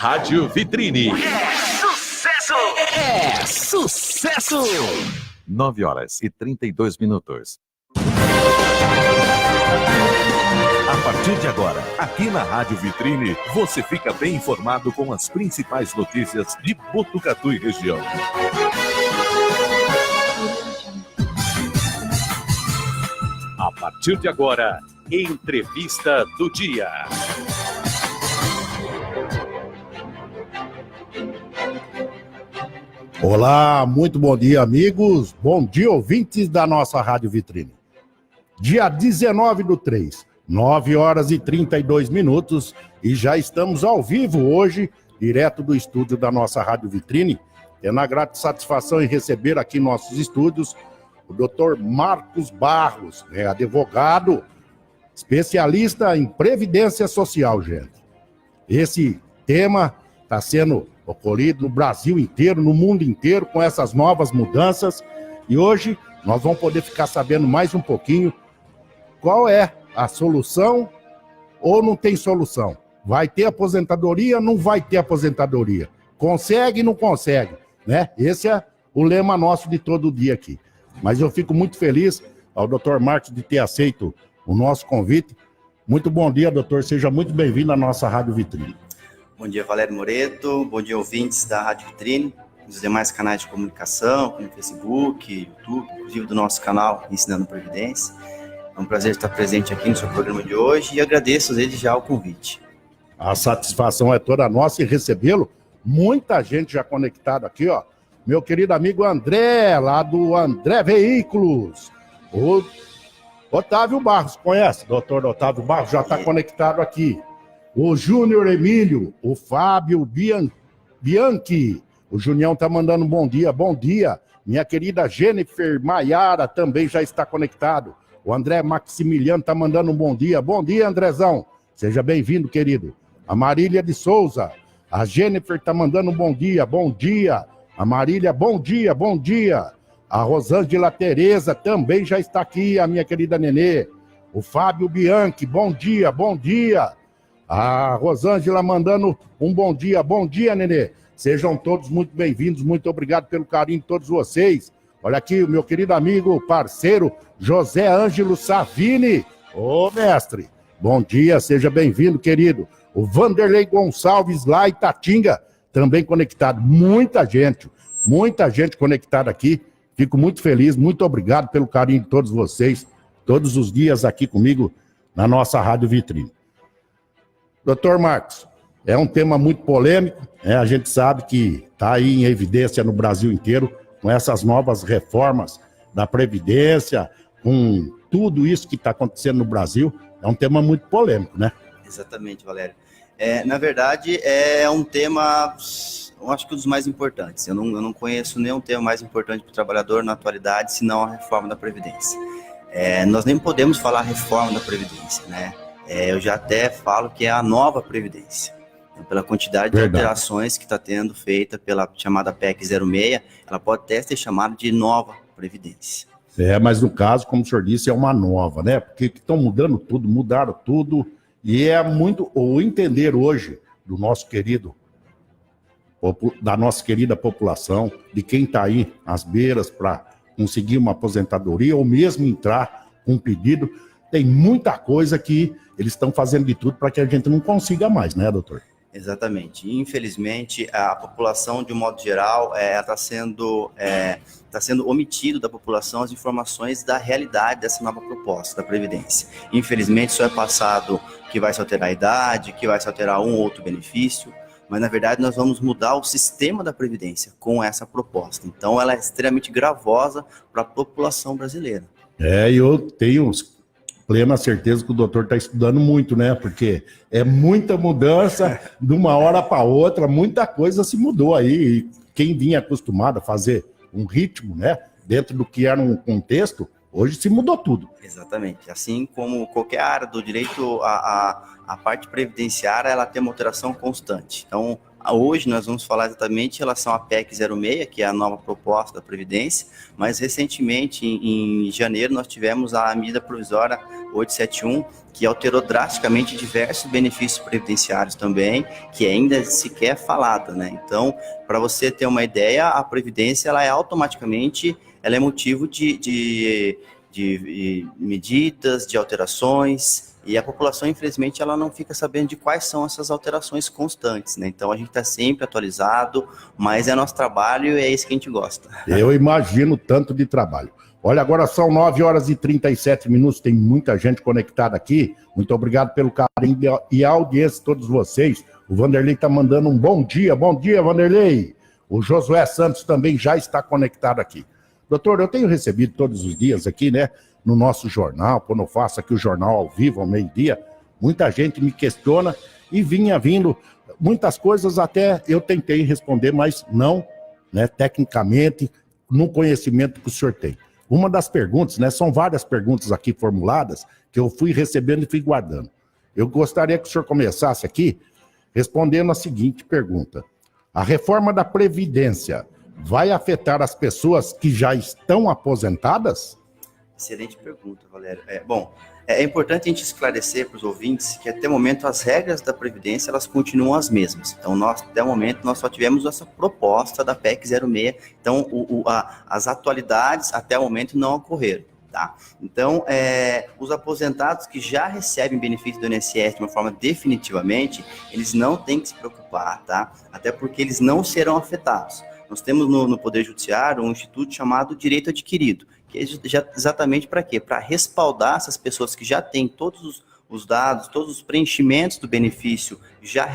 Rádio Vitrine. Sucesso! É sucesso! 9h32. A partir de agora, aqui na Rádio Vitrine, você fica bem informado com as principais notícias de Botucatu e região. A partir de agora, entrevista do dia. Olá, muito bom dia, amigos. Bom dia, ouvintes da nossa Rádio Vitrine. Dia 19/3, 9h32, e já estamos ao vivo hoje, direto do estúdio da nossa Rádio Vitrine, tendo a grata satisfação em receber aqui em nossos estúdios o Dr. Marcos Barros, advogado, especialista em Previdência Social, gente. Esse tema está sendo ocorrido no Brasil inteiro, no mundo inteiro, com essas novas mudanças, e hoje nós vamos poder ficar sabendo mais um pouquinho qual é a solução ou não tem solução. Vai ter aposentadoria, não vai ter aposentadoria. Consegue, não consegue, né? Esse é o lema nosso de todo dia aqui. Mas eu fico muito feliz ao Dr. Marcos de ter aceito o nosso convite. Muito bom dia, doutor. Seja muito bem-vindo à nossa Rádio Vitrine. Bom dia, Valério Moreto. Bom dia, ouvintes da Rádio Vitrine, dos demais canais de comunicação, como Facebook, YouTube, inclusive do nosso canal Ensinando Previdência. É um prazer estar presente aqui no seu programa de hoje e agradeço desde já o convite. A satisfação é toda nossa em recebê-lo. Muita gente já conectada aqui, ó. Meu querido amigo André, lá do André Veículos. O Otávio Barros, conhece? Doutor Otávio Barros já está conectado aqui. O Júnior Emílio, o Fábio Bianchi. O Junião está mandando um bom dia. Bom dia. Minha querida Jennifer Maiara também já está conectado. O André Maximiliano está mandando um bom dia. Bom dia, Andrezão. Seja bem-vindo, querido. A Marília de Souza. A Jennifer está mandando um bom dia. Bom dia. A Marília, bom dia, bom dia. A Rosângela Tereza também já está aqui, a minha querida Nenê. O Fábio Bianchi, bom dia, bom dia. A Rosângela mandando um bom dia, Nenê. Sejam todos muito bem-vindos, muito obrigado pelo carinho de todos vocês. Olha aqui o meu querido amigo, parceiro, José Ângelo Savini. Ô, mestre, bom dia, seja bem-vindo, querido. O Vanderlei Gonçalves, lá em Itatinga, também conectado. Muita gente conectada aqui. Fico muito feliz, muito obrigado pelo carinho de todos vocês, todos os dias aqui comigo na nossa Rádio Vitrine. Doutor Marcos, é um tema muito polêmico, a gente sabe que está aí em evidência no Brasil inteiro, com essas novas reformas da Previdência, com tudo isso que está acontecendo no Brasil, é um tema muito polêmico, né? Exatamente, Valério. Na verdade, é um tema, eu acho que um dos mais importantes. Eu não conheço nenhum tema mais importante para o trabalhador na atualidade, senão a reforma da Previdência. Nós nem podemos falar reforma da Previdência, né? Eu já até falo que é a nova Previdência. Pela quantidade de alterações que está tendo feita pela chamada PEC 06, ela pode até ser chamada de nova Previdência. Mas no caso, como o senhor disse, é uma nova, né? Porque estão mudando tudo, mudaram tudo, e é muito o entender hoje da nossa querida população, de quem está aí às beiras para conseguir uma aposentadoria, ou mesmo entrar com um pedido, tem muita coisa que eles estão fazendo de tudo para que a gente não consiga mais, né, doutor? Exatamente. Infelizmente, a população, de um modo geral, está sendo omitido da população as informações da realidade dessa nova proposta da Previdência. Infelizmente, só é passado que vai se alterar a idade, que vai se alterar um ou outro benefício, mas, na verdade, nós vamos mudar o sistema da Previdência com essa proposta. Então, ela é extremamente gravosa para a população brasileira. Eu tenho plena certeza que o doutor está estudando muito, né? Porque é muita mudança de uma hora para outra, muita coisa se mudou aí. E quem vinha acostumado a fazer um ritmo, né? Dentro do que era um contexto, hoje se mudou tudo. Exatamente. Assim como qualquer área do direito, a parte previdenciária, ela tem uma alteração constante. Então, Hoje nós vamos falar exatamente em relação à PEC 06, que é a nova proposta da Previdência, mas recentemente, em janeiro, nós tivemos a medida provisória 871, que alterou drasticamente diversos benefícios previdenciários também, que ainda sequer é falada, né? Então, para você ter uma ideia, a Previdência ela é automaticamente motivo de medidas, de alterações, e a população, infelizmente, ela não fica sabendo de quais são essas alterações constantes, né? Então, a gente está sempre atualizado, mas é nosso trabalho e é isso que a gente gosta. Eu imagino tanto de trabalho. Olha, agora são 9h37, tem muita gente conectada aqui. Muito obrigado pelo carinho e a audiência de todos vocês. O Vanderlei está mandando um bom dia, Vanderlei. O Josué Santos também já está conectado aqui. Doutor, eu tenho recebido todos os dias aqui, né, no nosso jornal, quando eu faço aqui o jornal ao vivo, ao meio-dia, muita gente me questiona e vinha vindo muitas coisas, até eu tentei responder, mas não, né, tecnicamente, no conhecimento que o senhor tem. Uma das perguntas, né, são várias perguntas aqui formuladas, que eu fui recebendo e fui guardando. Eu gostaria que o senhor começasse aqui respondendo a seguinte pergunta. A reforma da Previdência vai afetar as pessoas que já estão aposentadas? Excelente pergunta, Valério. É importante a gente esclarecer para os ouvintes que até o momento as regras da Previdência elas continuam as mesmas. Então, até o momento nós só tivemos essa proposta da PEC 06. Então, as atualidades até o momento não ocorreram. Tá? Então, os aposentados que já recebem benefício do INSS de uma forma definitivamente, eles não têm que se preocupar, tá? Até porque eles não serão afetados. Nós temos no Poder Judiciário um instituto chamado Direito Adquirido, que é exatamente para quê? Para respaldar essas pessoas que já têm todos os dados, todos os preenchimentos do benefício já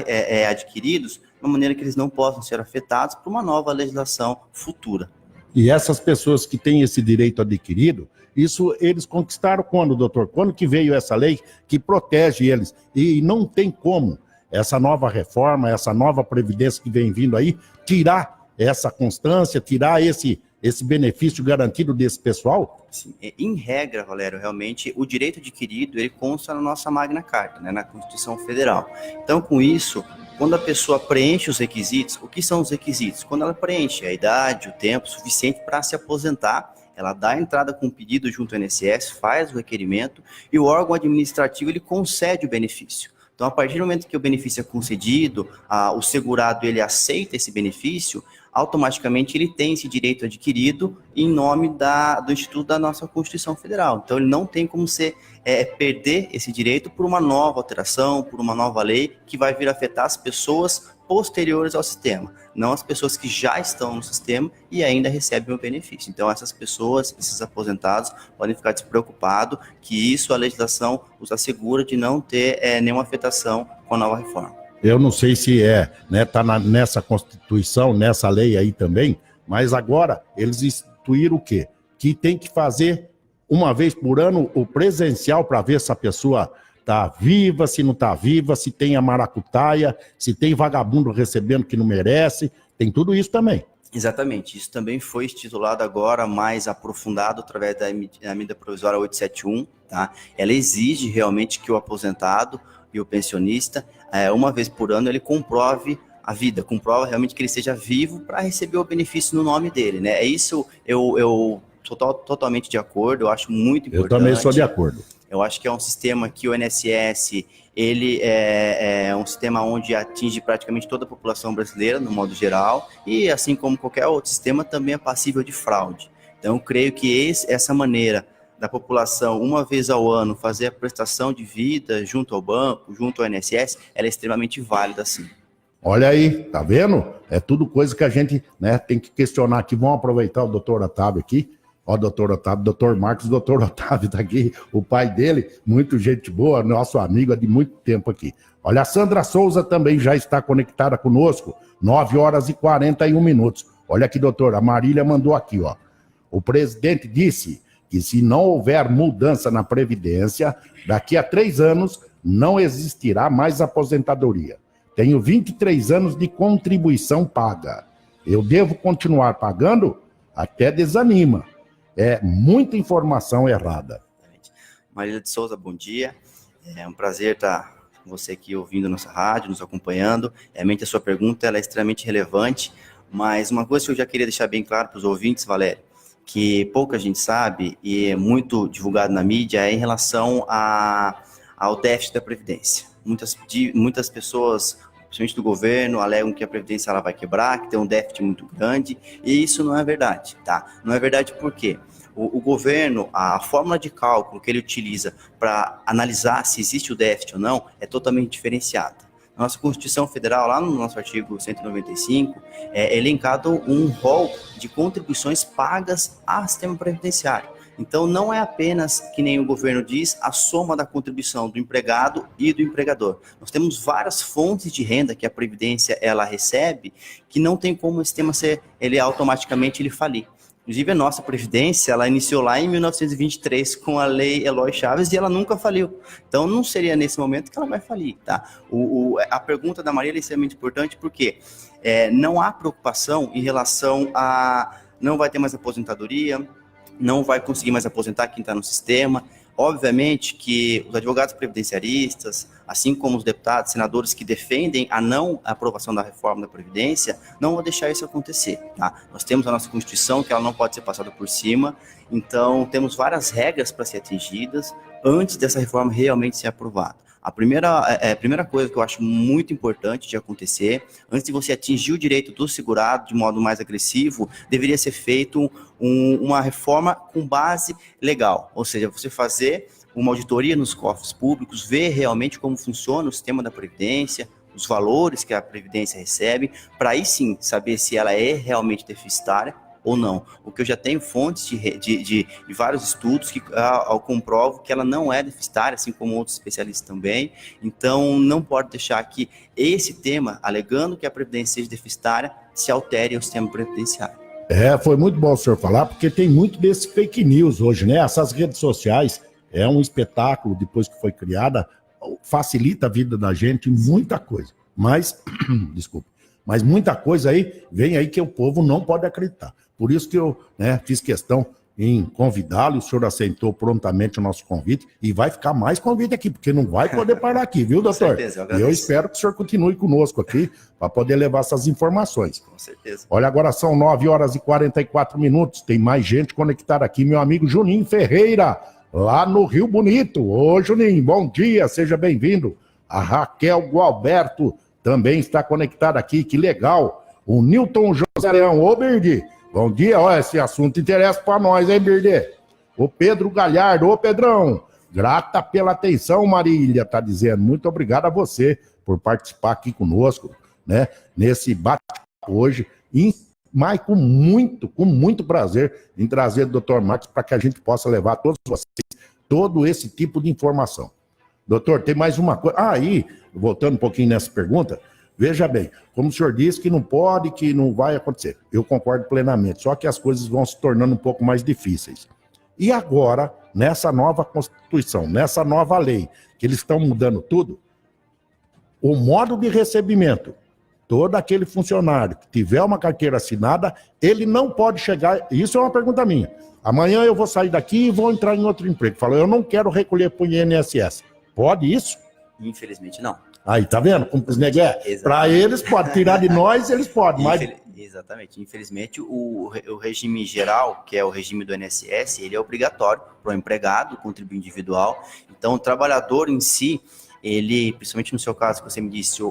adquiridos, de uma maneira que eles não possam ser afetados por uma nova legislação futura. E essas pessoas que têm esse direito adquirido, isso eles conquistaram quando, doutor? Quando que veio essa lei que protege eles? E não tem como essa nova reforma, essa nova previdência que vem vindo aí, tirar essa constância, tirar esse benefício garantido desse pessoal? Sim, em regra, Valério, realmente o direito adquirido ele consta na nossa Magna Carta, né, na Constituição Federal. Então, com isso, quando a pessoa preenche os requisitos, o que são os requisitos? Quando ela preenche a idade, o tempo suficiente para se aposentar, ela dá a entrada com o pedido junto ao INSS, faz o requerimento e o órgão administrativo ele concede o benefício. Então, a partir do momento que o benefício é concedido, o segurado ele aceita esse benefício, automaticamente ele tem esse direito adquirido em nome do Instituto da nossa Constituição Federal. Então, ele não tem como perder esse direito por uma nova alteração, por uma nova lei que vai vir afetar as pessoas posteriores ao sistema, não as pessoas que já estão no sistema e ainda recebem o benefício. Então, essas pessoas, esses aposentados, podem ficar despreocupados que isso, a legislação os assegura de não ter nenhuma afetação com a nova reforma. Eu não sei se tá nessa Constituição, nessa lei aí também, mas agora eles instituíram o quê? Que tem que fazer uma vez por ano o presencial para ver se a pessoa está viva, se não está viva, se tem a maracutaia, se tem vagabundo recebendo que não merece, tem tudo isso também. Exatamente, isso também foi estipulado agora, mais aprofundado através da medida provisória 871, tá? Ela exige realmente que o aposentado e o pensionista, uma vez por ano, ele comprove a vida, comprova realmente que ele esteja vivo para receber o benefício no nome dele, né? É isso, eu sou totalmente de acordo, eu acho muito importante. Eu também sou de acordo. Eu acho que é um sistema que o INSS, ele é um sistema onde atinge praticamente toda a população brasileira, no modo geral, e assim como qualquer outro sistema, também é passível de fraude. Então, eu creio que essa maneira da população, uma vez ao ano, fazer a prestação de vida junto ao banco, junto ao INSS, ela é extremamente válida, sim. Olha aí, tá vendo? É tudo coisa que a gente tem que questionar aqui. Vamos aproveitar o doutor Otávio aqui. Ó, doutor Otávio, doutor Marcos, doutor Otávio tá aqui, o pai dele, muito gente boa, nosso amigo há de muito tempo aqui. Olha, a Sandra Souza também já está conectada conosco, 9h41. Olha aqui, doutor, a Marília mandou aqui, ó. O presidente disse que se não houver mudança na Previdência, daqui a 3 anos não existirá mais aposentadoria. Tenho 23 anos de contribuição paga. Eu devo continuar pagando? Até desanima. É muita informação errada. Marília de Souza, bom dia. É um prazer estar você aqui ouvindo nossa rádio, nos acompanhando. Realmente a sua pergunta ela é extremamente relevante, mas uma coisa que eu já queria deixar bem claro para os ouvintes, Valério, que pouca gente sabe e é muito divulgado na mídia, é em relação ao déficit da Previdência. Muitas pessoas, principalmente do governo, alegam que a Previdência ela vai quebrar, que tem um déficit muito grande, e isso não é verdade, tá? Não é verdade por quê? O governo, a fórmula de cálculo que ele utiliza para analisar se existe o déficit ou não, é totalmente diferenciada. Nossa Constituição Federal, lá no nosso artigo 195, é elencado um rol de contribuições pagas ao sistema previdenciário. Então, não é apenas, que nem o governo diz, a soma da contribuição do empregado e do empregador. Nós temos várias fontes de renda que a Previdência ela recebe, que não tem como o sistema automaticamente falir. Inclusive, a nossa Previdência, ela iniciou lá em 1923 com a Lei Eloy Chaves e ela nunca faliu. Então, não seria nesse momento que ela vai falir, tá? A pergunta da Maria é extremamente importante porque não há preocupação em relação a não vai ter mais aposentadoria, não vai conseguir mais aposentar quem está no sistema. Obviamente que os advogados previdenciaristas, assim como os deputados, senadores que defendem a não aprovação da reforma da Previdência, não vão deixar isso acontecer, tá? Nós temos a nossa Constituição, que ela não pode ser passada por cima, então temos várias regras para ser atingidas antes dessa reforma realmente ser aprovada. A primeira coisa que eu acho muito importante de acontecer, antes de você atingir o direito do segurado de modo mais agressivo, deveria ser feito uma reforma com base legal, ou seja, você fazer uma auditoria nos cofres públicos, ver realmente como funciona o sistema da Previdência, os valores que a Previdência recebe, para aí sim saber se ela é realmente deficitária ou não. O que eu já tenho fontes de vários estudos que comprovam que ela não é deficitária, assim como outros especialistas também. Então, não pode deixar que esse tema, alegando que a Previdência seja deficitária, se altere ao sistema previdenciário. Foi muito bom o senhor falar, porque tem muito desse fake news hoje, né? Essas redes sociais é um espetáculo, depois que foi criada, facilita a vida da gente em muita coisa. Mas, desculpa, mas muita coisa aí, vem aí que o povo não pode acreditar. Por isso que eu fiz questão em convidá-lo, o senhor aceitou prontamente o nosso convite e vai ficar mais convite aqui, porque não vai poder parar aqui, viu, doutor? Com certeza, eu espero que o senhor continue conosco aqui para poder levar essas informações. Com certeza. Olha, agora são 9h44, tem mais gente conectada aqui, meu amigo Juninho Ferreira, lá no Rio Bonito. Ô, Juninho, bom dia, seja bem-vindo. A Raquel Gualberto também está conectada aqui, que legal. O Nilton José Leão, ô, Birdi, bom dia, ó, esse assunto interessa para nós, hein, Birdi? O Pedro Galhardo, ô, Pedrão, grata pela atenção, Marília, tá dizendo. Muito obrigado a você por participar aqui conosco, né, nesse bate-papo hoje, mas com muito prazer em trazer o Dr. Marcos para que a gente possa levar a todos vocês todo esse tipo de informação. Doutor, tem mais uma coisa. Aí, voltando um pouquinho nessa pergunta, veja bem, como o senhor disse que não pode, que não vai acontecer. Eu concordo plenamente, só que as coisas vão se tornando um pouco mais difíceis. E agora, nessa nova Constituição, nessa nova lei, que eles estão mudando tudo, o modo de recebimento, todo aquele funcionário que tiver uma carteira assinada, ele não pode chegar... Isso é uma pergunta minha. Amanhã eu vou sair daqui e vou entrar em outro emprego. Falou, eu não quero recolher para o INSS. Pode isso? Infelizmente, não. Aí, tá vendo? Como os negué? Para eles, pode tirar de nós, eles podem. Mas... Exatamente. Infelizmente, o regime geral, que é o regime do INSS, ele é obrigatório para o empregado, contribuinte individual. Então, o trabalhador em si, ele, principalmente no seu caso, que você me disse,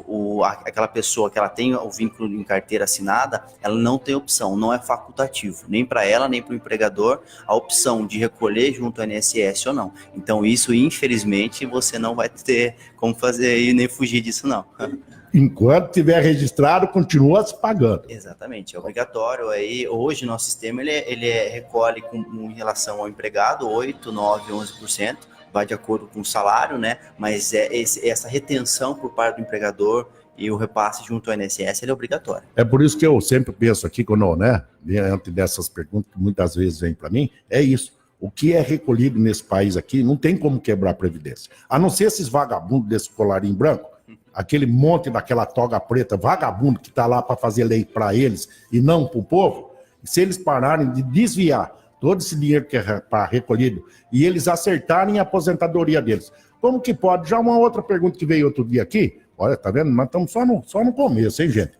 aquela pessoa que ela tem o vínculo em carteira assinada, ela não tem opção, não é facultativo, nem para ela, nem para o empregador, a opção de recolher junto ao INSS ou não. Então, isso, infelizmente, você não vai ter como fazer e nem fugir disso, não. Enquanto tiver registrado, continua se pagando. Exatamente, é obrigatório. Aí, hoje, nosso sistema, ele recolhe em relação ao empregado, 8%, 9%, 11%, vai de acordo com o salário, né? Mas essa retenção por parte do empregador e o repasse junto ao INSS, ele é obrigatório. É por isso que eu sempre penso aqui, quando, diante dessas perguntas que muitas vezes vêm para mim, é isso. O que é recolhido nesse país aqui, não tem como quebrar a Previdência. A não ser esses vagabundos desse colarinho branco, aquele monte daquela toga preta, vagabundo que está lá para fazer lei para eles e não para o povo, se eles pararem de desviar todo esse dinheiro que é recolhido e eles acertarem a aposentadoria deles, Como que pode? Já uma outra pergunta que veio outro dia aqui, olha, tá vendo? Nós estamos só no começo, hein, gente?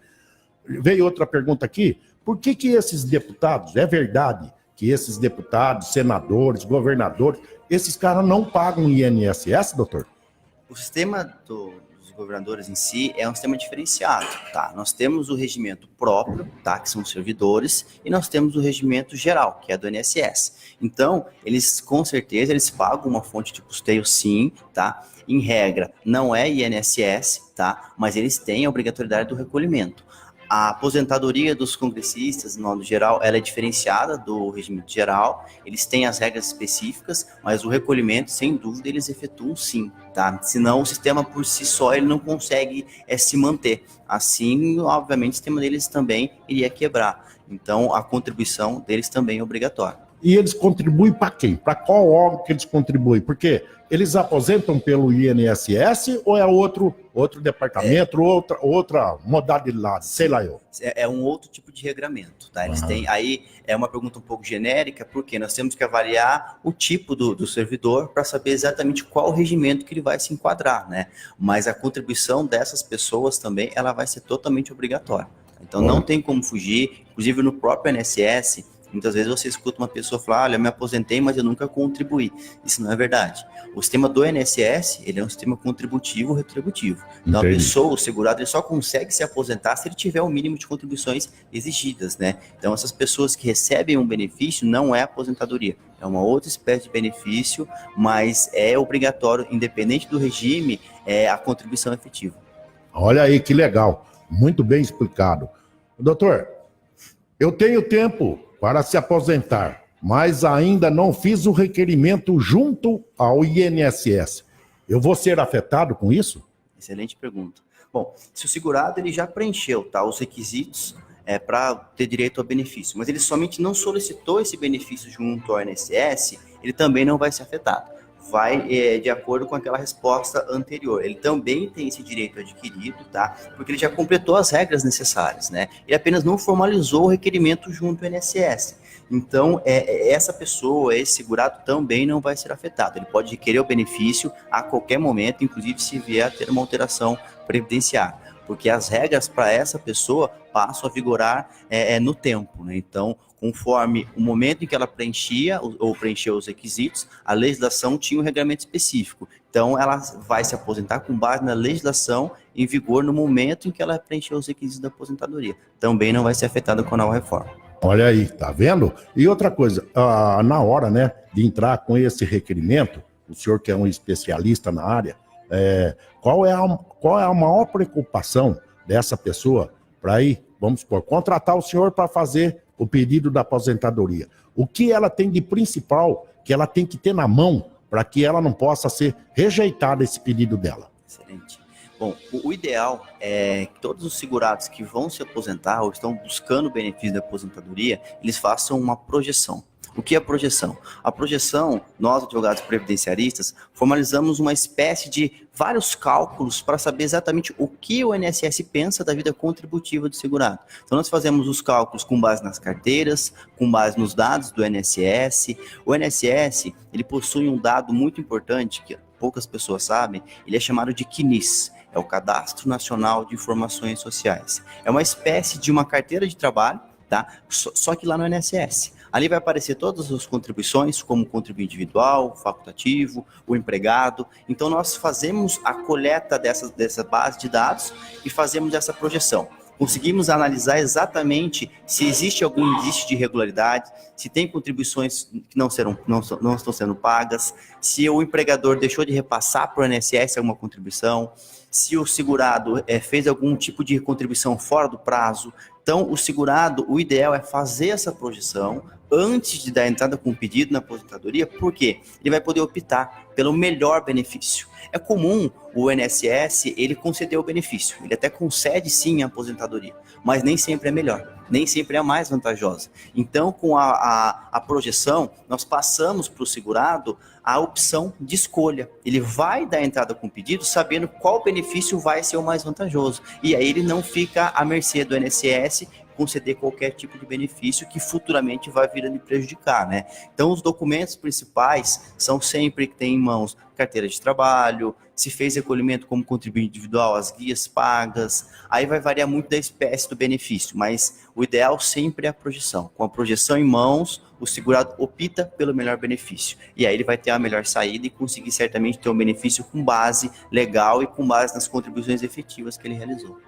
Veio outra pergunta aqui, por que esses deputados, é verdade que esses deputados, senadores, governadores, esses caras não pagam INSS, doutor? O sistema dos governadores em si é um sistema diferenciado, tá? Nós temos o regimento próprio, tá? Que são os servidores, e nós temos o regimento geral, que é do INSS. Então, eles, com certeza, eles pagam uma fonte de custeio, sim, tá? Em regra, não é INSS, tá? Mas eles têm a obrigatoriedade do recolhimento. A aposentadoria dos congressistas, no modo geral, ela é diferenciada do regime geral, eles têm as regras específicas, mas o recolhimento, sem dúvida, eles efetuam sim, tá? Senão o sistema por si só ele não consegue se manter. Assim, obviamente, o sistema deles também iria quebrar. Então, a contribuição deles também é obrigatória. E eles contribuem para quem? Para qual órgão que eles contribuem? Porque eles aposentam pelo INSS ou é outro departamento, outra modalidade, sei lá eu. É um outro tipo de regramento, tá? Eles têm, aí é uma pergunta um pouco genérica, porque nós temos que avaliar o tipo do servidor para saber exatamente qual regimento que ele vai se enquadrar, né? Mas a contribuição dessas pessoas também, ela vai ser totalmente obrigatória. Então não tem como fugir, inclusive no próprio INSS, muitas vezes você escuta uma pessoa falar, olha, eu me aposentei, mas eu nunca contribuí. Isso não é verdade. O sistema do INSS, ele é um sistema contributivo retributivo. Então, a pessoa, o segurado, ele só consegue se aposentar se ele tiver o mínimo de contribuições exigidas, né? Então, essas pessoas que recebem um benefício não é aposentadoria. É uma outra espécie de benefício, mas é obrigatório, independente do regime, a contribuição efetiva. Olha aí, que legal. Muito bem explicado. Doutor, eu tenho tempo para se aposentar, mas ainda não fiz o requerimento junto ao INSS. Eu vou ser afetado com isso? Excelente pergunta. Bom, se o segurado ele já preencheu, tá, os requisitos para ter direito ao benefício, mas ele somente não solicitou esse benefício junto ao INSS, ele também não vai ser afetado. Vai de acordo com aquela resposta anterior. Ele também tem esse direito adquirido, tá? Porque ele já completou as regras necessárias, né? Ele apenas não formalizou o requerimento junto ao INSS. Então, essa pessoa, esse segurado, também não vai ser afetado. Ele pode requerer o benefício a qualquer momento, inclusive se vier a ter uma alteração previdenciária. Porque as regras para essa pessoa passam a vigorar no tempo, né? Então, conforme o momento em que ela preenchia ou preencheu os requisitos, a legislação tinha um regulamento específico. Então, ela vai se aposentar com base na legislação em vigor no momento em que ela preencheu os requisitos da aposentadoria. Também não vai ser afetada com a nova reforma. Olha aí, tá vendo? E outra coisa, na hora, né, de entrar com esse requerimento, o senhor que é um especialista na área, qual é a maior preocupação dessa pessoa para ir, vamos supor, contratar o senhor para fazer o pedido da aposentadoria? O que ela tem de principal que ela tem que ter na mão para que ela não possa ser rejeitada esse pedido dela? Excelente. Bom, o ideal é que todos os segurados que vão se aposentar ou estão buscando o benefício da aposentadoria, eles façam uma projeção. O que é a projeção? A projeção, nós, advogados previdenciaristas, formalizamos uma espécie de vários cálculos para saber exatamente o que o INSS pensa da vida contributiva do segurado. Então, nós fazemos os cálculos com base nas carteiras, com base nos dados do INSS. O INSS, ele possui um dado muito importante, que poucas pessoas sabem, ele é chamado de CNIS. É o Cadastro Nacional de Informações Sociais. É uma espécie de uma carteira de trabalho, tá? Só que lá no INSS. Ali vai aparecer todas as contribuições, como o contribuinte individual, facultativo, o empregado. Então, nós fazemos a coleta dessa base de dados e fazemos essa projeção. Conseguimos analisar exatamente se existe algum indício de irregularidade, se tem contribuições que não estão sendo pagas, se o empregador deixou de repassar para o INSS alguma contribuição, se o segurado fez algum tipo de contribuição fora do prazo. Então, o segurado, o ideal é fazer essa projeção antes de dar entrada com o pedido na aposentadoria, porque ele vai poder optar pelo melhor benefício. É comum o INSS, ele conceder o benefício, ele até concede sim a aposentadoria, mas nem sempre é melhor, nem sempre é a mais vantajosa. Então, com a projeção, nós passamos para o segurado a opção de escolha. Ele vai dar entrada com o pedido sabendo qual benefício vai ser o mais vantajoso. E aí ele não fica à mercê do INSS conceder qualquer tipo de benefício que futuramente vai vir a me prejudicar, né? Então, os documentos principais são sempre que tem em mãos carteira de trabalho, se fez recolhimento como contribuinte individual, as guias pagas, aí vai variar muito da espécie do benefício, mas o ideal sempre é a projeção. Com a projeção em mãos, o segurado opta pelo melhor benefício. E aí ele vai ter a melhor saída e conseguir certamente ter um benefício com base legal e com base nas contribuições efetivas que ele realizou.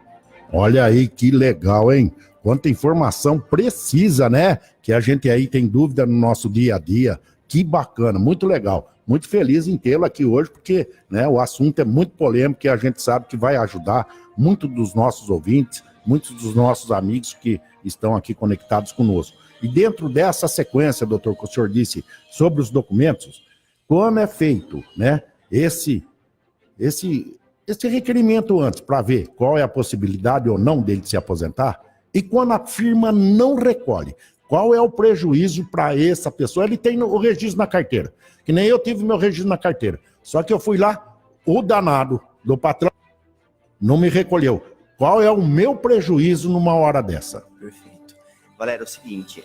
Olha aí que legal, hein? Quanta informação precisa, né? Que a gente aí tem dúvida no nosso dia a dia. Que bacana, muito legal. Muito feliz em tê-lo aqui hoje, porque, né, o assunto é muito polêmico e a gente sabe que vai ajudar muito dos nossos ouvintes, muitos dos nossos amigos que estão aqui conectados conosco. E dentro dessa sequência, doutor, que o senhor disse sobre os documentos, como é feito, né, esse requerimento antes, para ver qual é a possibilidade ou não dele se aposentar, e quando a firma não recolhe, qual é o prejuízo para essa pessoa? Ele tem o registro na carteira, que nem eu tive meu registro na carteira, só que eu fui lá, o danado do patrão não me recolheu. Qual é o meu prejuízo numa hora dessa? Perfeito. Valério, é o seguinte,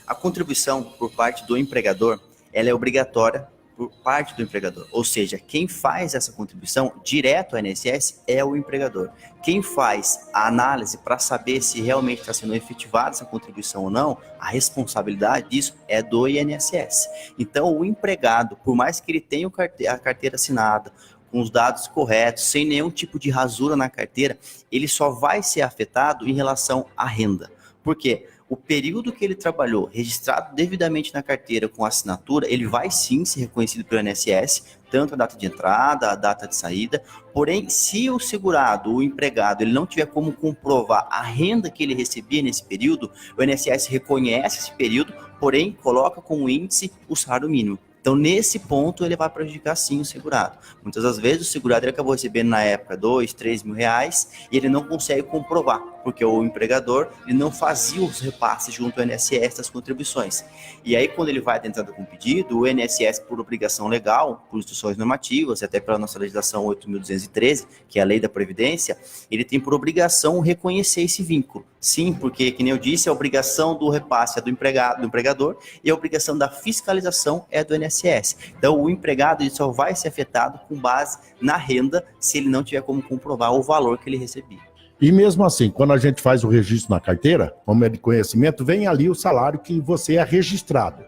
a contribuição por parte do empregador, ela é obrigatória por parte do empregador, ou seja, quem faz essa contribuição direto ao INSS é o empregador. Quem faz a análise para saber se realmente está sendo efetivada essa contribuição ou não, a responsabilidade disso é do INSS. Então, o empregado, por mais que ele tenha a carteira assinada, com os dados corretos, sem nenhum tipo de rasura na carteira, ele só vai ser afetado em relação à renda. Por quê? O período que ele trabalhou, registrado devidamente na carteira com assinatura, ele vai sim ser reconhecido pelo INSS, tanto a data de entrada, a data de saída. Porém, se o segurado, o empregado, ele não tiver como comprovar a renda que ele recebia nesse período, o INSS reconhece esse período, porém coloca como índice o salário mínimo. Então, nesse ponto, ele vai prejudicar sim o segurado. Muitas das vezes, o segurado ele acabou recebendo na época 2, 3 mil reais e ele não consegue comprovar, porque o empregador ele não fazia os repasses junto ao INSS das contribuições. E aí, quando ele vai tentar com o pedido, o INSS, por obrigação legal, por instruções normativas, até pela nossa legislação 8.213, que é a lei da Previdência, ele tem por obrigação reconhecer esse vínculo. Sim, porque, que nem eu disse, a obrigação do repasse é do empregador e a obrigação da fiscalização é do INSS. Então, o empregado ele só vai ser afetado com base na renda se ele não tiver como comprovar o valor que ele recebia. E mesmo assim, quando a gente faz o registro na carteira, como é de conhecimento, vem ali o salário que você é registrado.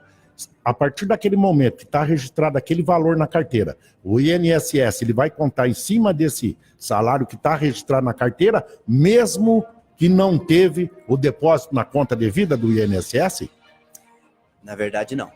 A partir daquele momento que está registrado aquele valor na carteira, o INSS ele vai contar em cima desse salário que está registrado na carteira, mesmo que não teve o depósito na conta devida do INSS? Na verdade, não.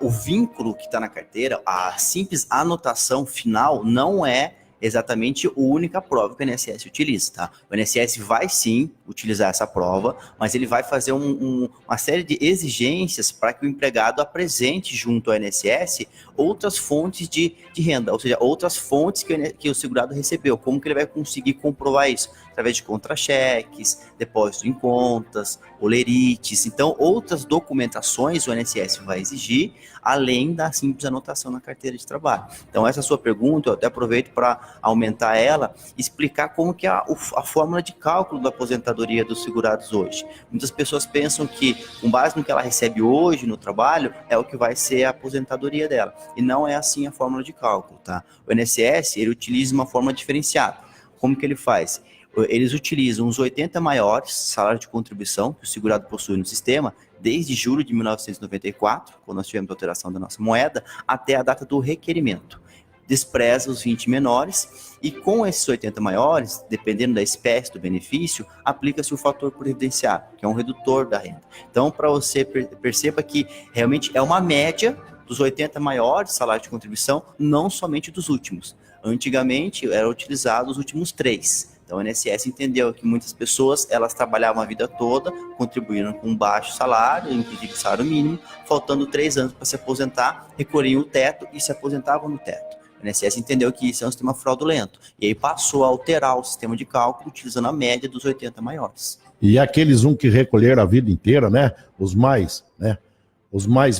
O vínculo que está na carteira, a simples anotação final não é exatamente a única prova que o INSS utiliza, tá? O INSS vai sim utilizar essa prova, mas ele vai fazer uma série de exigências para que o empregado apresente junto ao INSS outras fontes de renda, ou seja, outras fontes que o segurado recebeu. Como que ele vai conseguir comprovar isso? Através de contra-cheques, depósito em contas, olerites. Então, outras documentações o INSS vai exigir, além da simples anotação na carteira de trabalho. Então, essa sua pergunta, eu até aproveito para aumentar ela, explicar como que é a fórmula de cálculo da aposentadoria dos segurados hoje. Muitas pessoas pensam que, com base no que ela recebe hoje no trabalho, é o que vai ser a aposentadoria dela. E não é assim a fórmula de cálculo, tá? O INSS, ele utiliza uma forma diferenciada. Como que ele faz? Eles utilizam os 80 maiores salários de contribuição que o segurado possui no sistema, desde julho de 1994, quando nós tivemos a alteração da nossa moeda, até a data do requerimento. Despreza os 20 menores e com esses 80 maiores, dependendo da espécie do benefício, aplica-se o fator previdenciário, que é um redutor da renda. Então, para você perceba que realmente é uma média dos 80 maiores salários de contribuição, não somente dos últimos. Antigamente, era utilizado os últimos 3. Então, o INSS entendeu que muitas pessoas, elas trabalhavam a vida toda, contribuíram com baixo salário, inclusive salário mínimo, faltando 3 anos para se aposentar, recolhiam o teto e se aposentavam no teto. O INSS entendeu que isso é um sistema fraudulento, e aí passou a alterar o sistema de cálculo, utilizando a média dos 80 maiores. E aqueles que recolheram a vida inteira, né, os mais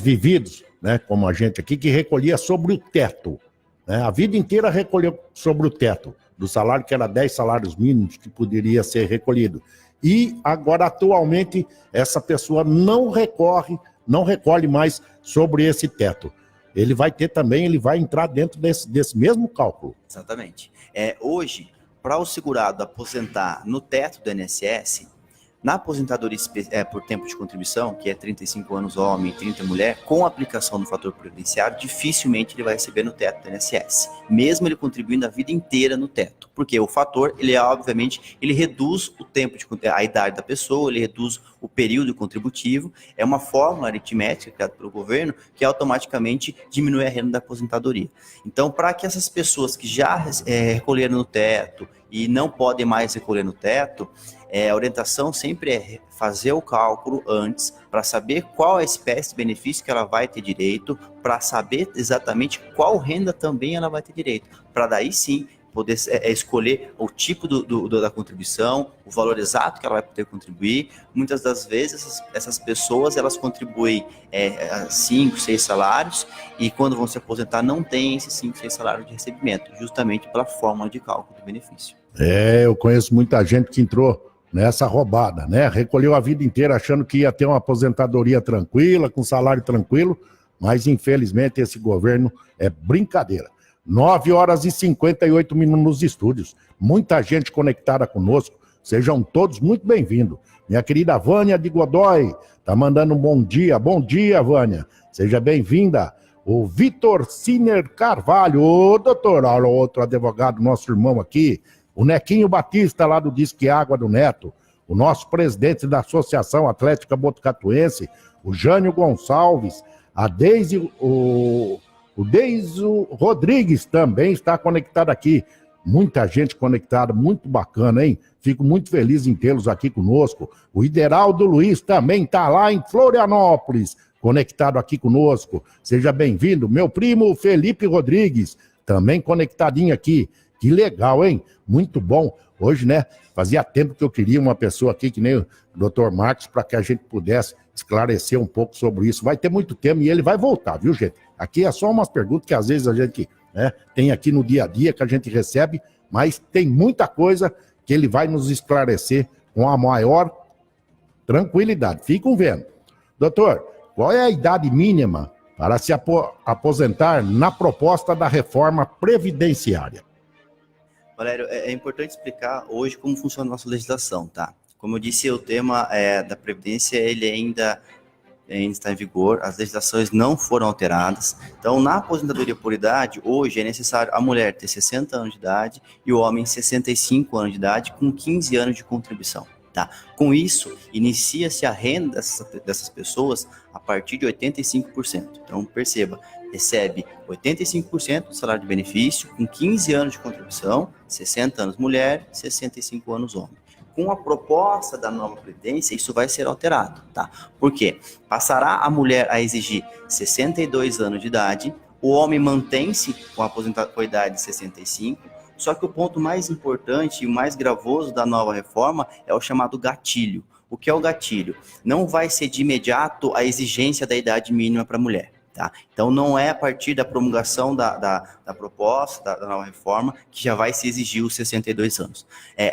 vividos, né, como a gente aqui, que recolhia sobre o teto, né, a vida inteira recolheu sobre o teto, do salário que era 10 salários mínimos que poderia ser recolhido. e agora atualmente essa pessoa não recolhe mais sobre esse teto. Ele vai ter também, ele vai entrar dentro desse mesmo cálculo. Exatamente. Hoje, para o segurado aposentar no teto do INSS, na aposentadoria por tempo de contribuição, que é 35 anos homem e 30 mulher, com a aplicação do fator previdenciário, dificilmente ele vai receber no teto do INSS, mesmo ele contribuindo a vida inteira no teto, porque o fator, obviamente, ele reduz o tempo a idade da pessoa, ele reduz o período contributivo, é uma fórmula aritmética criada pelo governo que automaticamente diminui a renda da aposentadoria. Então, para que essas pessoas que já recolheram no teto e não podem mais recolher no teto, a orientação sempre é fazer o cálculo antes, para saber qual a espécie de benefício que ela vai ter direito, para saber exatamente qual renda também ela vai ter direito, para daí sim poder escolher o tipo da contribuição, o valor exato que ela vai poder contribuir. Muitas das vezes essas pessoas elas contribuem 5, 6 salários e quando vão se aposentar não tem esses 5, 6 salários de recebimento, justamente pela fórmula de cálculo do benefício. Eu conheço muita gente que entrou nessa roubada, né? Recolheu a vida inteira achando que ia ter uma aposentadoria tranquila, com salário tranquilo, mas infelizmente esse governo é brincadeira. 9h58 nos estúdios. Muita gente conectada conosco. Sejam todos muito bem-vindos. Minha querida Vânia de Godoy tá mandando um bom dia. Bom dia, Vânia. Seja bem-vinda. O Vitor Ciner Carvalho. Ô, doutor, olha o outro advogado, nosso irmão aqui. O Nequinho Batista, lá do Disque Água do Neto. O nosso presidente da Associação Atlética Botucatuense, o Jânio Gonçalves. A Deise, o Deiso Rodrigues também está conectado aqui. Muita gente conectada, muito bacana, hein? Fico muito feliz em tê-los aqui conosco. O Ideraldo Luiz também está lá em Florianópolis, conectado aqui conosco. Seja bem-vindo. Meu primo Felipe Rodrigues, também conectadinho aqui. Que legal, hein? Muito bom. Hoje, né, fazia tempo que eu queria uma pessoa aqui, que nem o Dr. Marcos, para que a gente pudesse esclarecer um pouco sobre isso. Vai ter muito tempo e ele vai voltar, viu, gente? Aqui é só umas perguntas que às vezes a gente tem aqui no dia a dia, que a gente recebe, mas tem muita coisa que ele vai nos esclarecer com a maior tranquilidade. Fiquem vendo. Doutor, qual é a idade mínima para se aposentar na proposta da reforma previdenciária? Valério, é importante explicar hoje como funciona a nossa legislação, tá? Como eu disse, o tema da Previdência, ele ainda está em vigor, as legislações não foram alteradas. Então, na aposentadoria por idade, hoje é necessário a mulher ter 60 anos de idade e o homem 65 anos de idade, com 15 anos de contribuição. Tá? Com isso, inicia-se a renda dessas pessoas a partir de 85%. Então, perceba, recebe 85% do salário de benefício, com 15 anos de contribuição, 60 anos mulher, 65 anos homem. Com a proposta da nova Previdência, isso vai ser alterado, tá? Por quê? Passará a mulher a exigir 62 anos de idade, o homem mantém-se com a idade de 65, só que o ponto mais importante e o mais gravoso da nova reforma é o chamado gatilho. O que é o gatilho? Não vai ser de imediato a exigência da idade mínima para a mulher. Tá? Então, não é a partir da promulgação da proposta, da nova reforma, que já vai se exigir os 62 anos.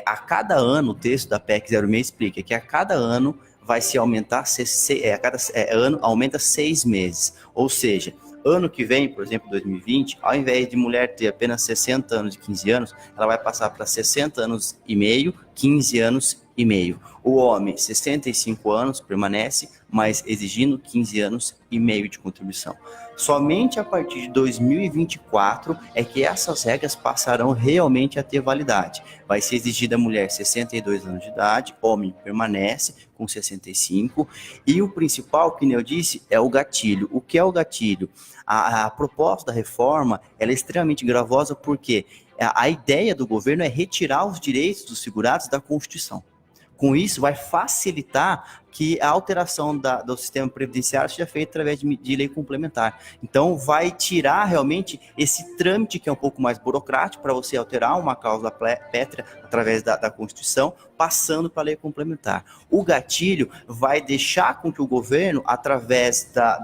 A cada ano, o texto da PEC 06 explica que a cada ano vai se aumentar, a cada ano aumenta 6 meses. Ou seja, ano que vem, por exemplo, 2020, ao invés de mulher ter apenas 60 anos e 15 anos, ela vai passar para 60 anos e meio, 15 anos e meio. O homem, 65 anos, permanece, mas exigindo 15 anos e meio de contribuição. Somente a partir de 2024 é que essas regras passarão realmente a ter validade. Vai ser exigida a mulher 62 anos de idade, homem permanece com 65, e o principal, que nem eu disse, é o gatilho. O que é o gatilho? A proposta da reforma ela é extremamente gravosa porque a ideia do governo é retirar os direitos dos segurados da Constituição. Com isso, vai facilitar que a alteração do sistema previdenciário seja feita através de lei complementar. Então, vai tirar realmente esse trâmite que é um pouco mais burocrático para você alterar uma cláusula pétrea através da Constituição, passando para a lei complementar. O gatilho vai deixar com que o governo, através da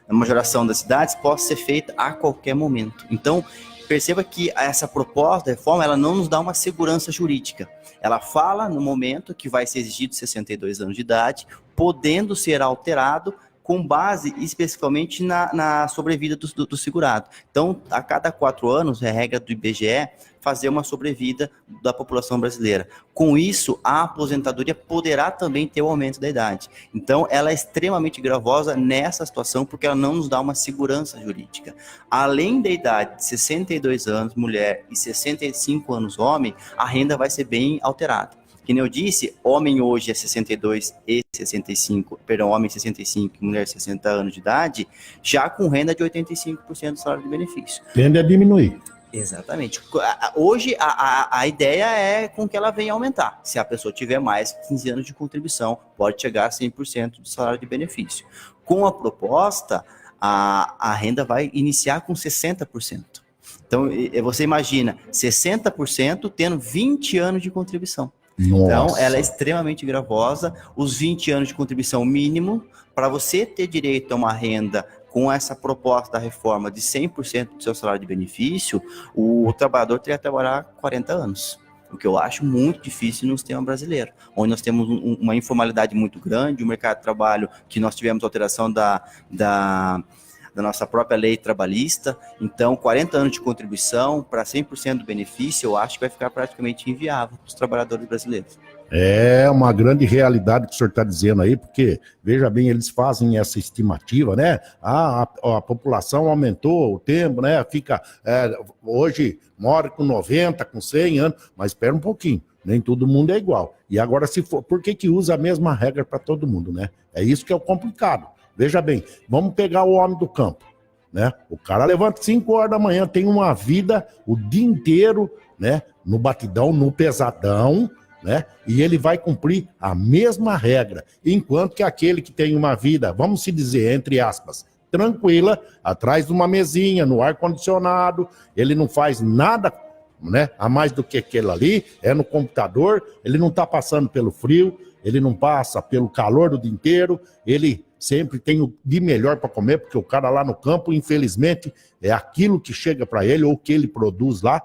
majoração das cidades, possa ser feita a qualquer momento. Então, perceba que essa proposta de reforma, ela não nos dá uma segurança jurídica. Ela fala no momento que vai ser exigido 62 anos de idade, podendo ser alterado com base especificamente na sobrevida do segurado. Então, a cada 4 anos, é regra do IBGE, fazer uma sobrevida da população brasileira. Com isso, a aposentadoria poderá também ter o aumento da idade. Então, ela é extremamente gravosa nessa situação, porque ela não nos dá uma segurança jurídica. Além da idade de 62 anos, mulher, e 65 anos, homem, a renda vai ser bem alterada. Que nem eu disse, homem hoje é 62 e 65, perdão, homem 65 e mulher 60 anos de idade, já com renda de 85% do salário de benefício. Tende a diminuir. Exatamente. Hoje, a ideia é com que ela venha aumentar. Se a pessoa tiver mais 15 anos de contribuição, pode chegar a 100% do salário de benefício. Com a proposta, a renda vai iniciar com 60%. Então, você imagina, 60% tendo 20 anos de contribuição. Nossa. Então, ela é extremamente gravosa. Os 20 anos de contribuição mínimo, para você ter direito a uma renda com essa proposta da reforma de 100% do seu salário de benefício, o trabalhador teria que trabalhar 40 anos. O que eu acho muito difícil no sistema brasileiro, onde nós temos uma informalidade muito grande, o mercado de trabalho que nós tivemos alteração da nossa própria lei trabalhista. Então, 40 anos de contribuição para 100% do benefício, eu acho que vai ficar praticamente inviável para os trabalhadores brasileiros. É uma grande realidade que o senhor está dizendo aí, porque, veja bem, eles fazem essa estimativa, né? A população aumentou o tempo, né? Hoje mora com 90, com 100 anos, mas espera um pouquinho, nem todo mundo é igual. E agora, se for, por que usa a mesma regra para todo mundo, né? É isso que é o complicado. Veja bem, vamos pegar o homem do campo, né? O cara levanta 5 horas da manhã, tem uma vida o dia inteiro, né? No batidão, no pesadão, né? E ele vai cumprir a mesma regra, enquanto que aquele que tem uma vida, vamos se dizer, entre aspas, tranquila, atrás de uma mesinha, no ar-condicionado, ele não faz nada, né? A mais do que aquele ali, é no computador, ele não está passando pelo frio, ele não passa pelo calor do dia inteiro, ele sempre tem o de melhor para comer, porque o cara lá no campo, infelizmente, é aquilo que chega para ele, ou que ele produz lá,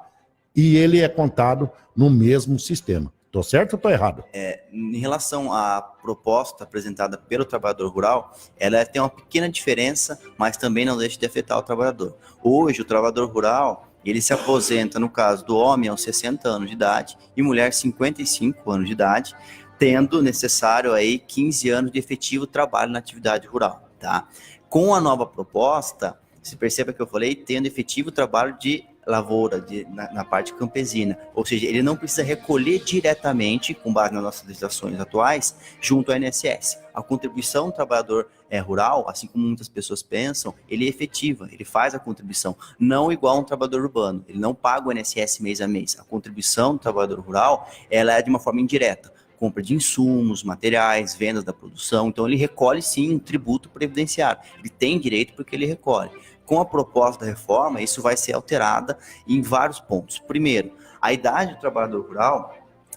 e ele é contado no mesmo sistema. Estou certo ou estou errado? Em relação à proposta apresentada pelo trabalhador rural, ela tem uma pequena diferença, mas também não deixa de afetar o trabalhador. Hoje, o trabalhador rural, ele se aposenta, no caso do homem, aos 60 anos de idade, e mulher, 55 anos de idade, tendo necessário aí 15 anos de efetivo trabalho na atividade rural, tá? Com a nova proposta, se perceba que eu falei, tendo efetivo trabalho de lavoura, na parte campesina, ou seja, ele não precisa recolher diretamente, com base nas nossas legislações atuais, junto ao INSS. A contribuição do trabalhador rural, assim como muitas pessoas pensam, ele é efetiva, ele faz a contribuição, não igual a um trabalhador urbano, ele não paga o INSS mês a mês. A contribuição do trabalhador rural, ela é de uma forma indireta, compra de insumos, materiais, vendas da produção, então ele recolhe sim um tributo previdenciário, ele tem direito porque ele recolhe. Com a proposta da reforma, isso vai ser alterada em vários pontos. Primeiro, a idade do trabalhador rural,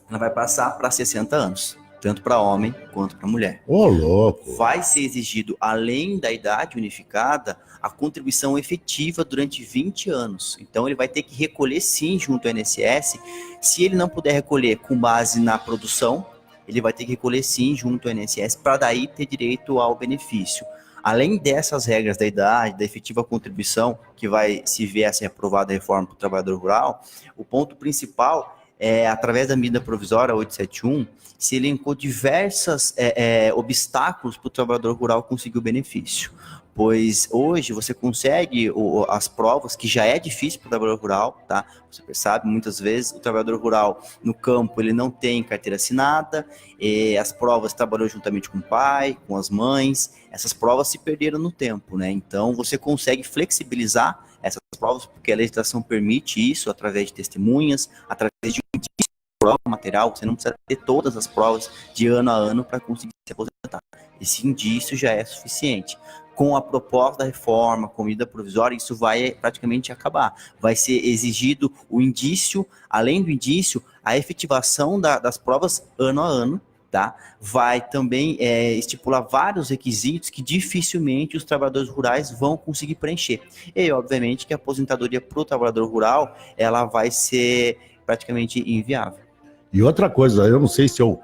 ela vai passar para 60 anos, tanto para homem quanto para mulher. Ô, louco! Vai ser exigido, além da idade unificada, a contribuição efetiva durante 20 anos. Então, ele vai ter que recolher sim junto ao INSS. Se ele não puder recolher com base na produção, ele vai ter que recolher sim junto ao INSS para daí ter direito ao benefício. Além dessas regras da idade, da efetiva contribuição, que vai, se viesse aprovada a reforma para o trabalhador rural, o ponto principal é, através da medida provisória 871, se elencou diversos obstáculos para o trabalhador rural conseguir o benefício. Pois hoje você consegue as provas, que já é difícil para o trabalhador rural, tá? Você percebe, muitas vezes o trabalhador rural no campo, ele não tem carteira assinada, as provas trabalhou juntamente com o pai, com as mães, essas provas se perderam no tempo, né? Então você consegue flexibilizar essas provas, porque a legislação permite isso através de testemunhas, através de um indício de prova material, você não precisa ter todas as provas de ano a ano para conseguir se aposentar. Esse indício já é suficiente. Com a proposta da reforma, com a medida provisória, isso vai praticamente acabar. Vai ser exigido o indício, além do indício, a efetivação das provas ano a ano, tá? Vai também estipular vários requisitos que dificilmente os trabalhadores rurais vão conseguir preencher. E, obviamente, que a aposentadoria para o trabalhador rural, ela vai ser praticamente inviável. E outra coisa, eu não sei se eu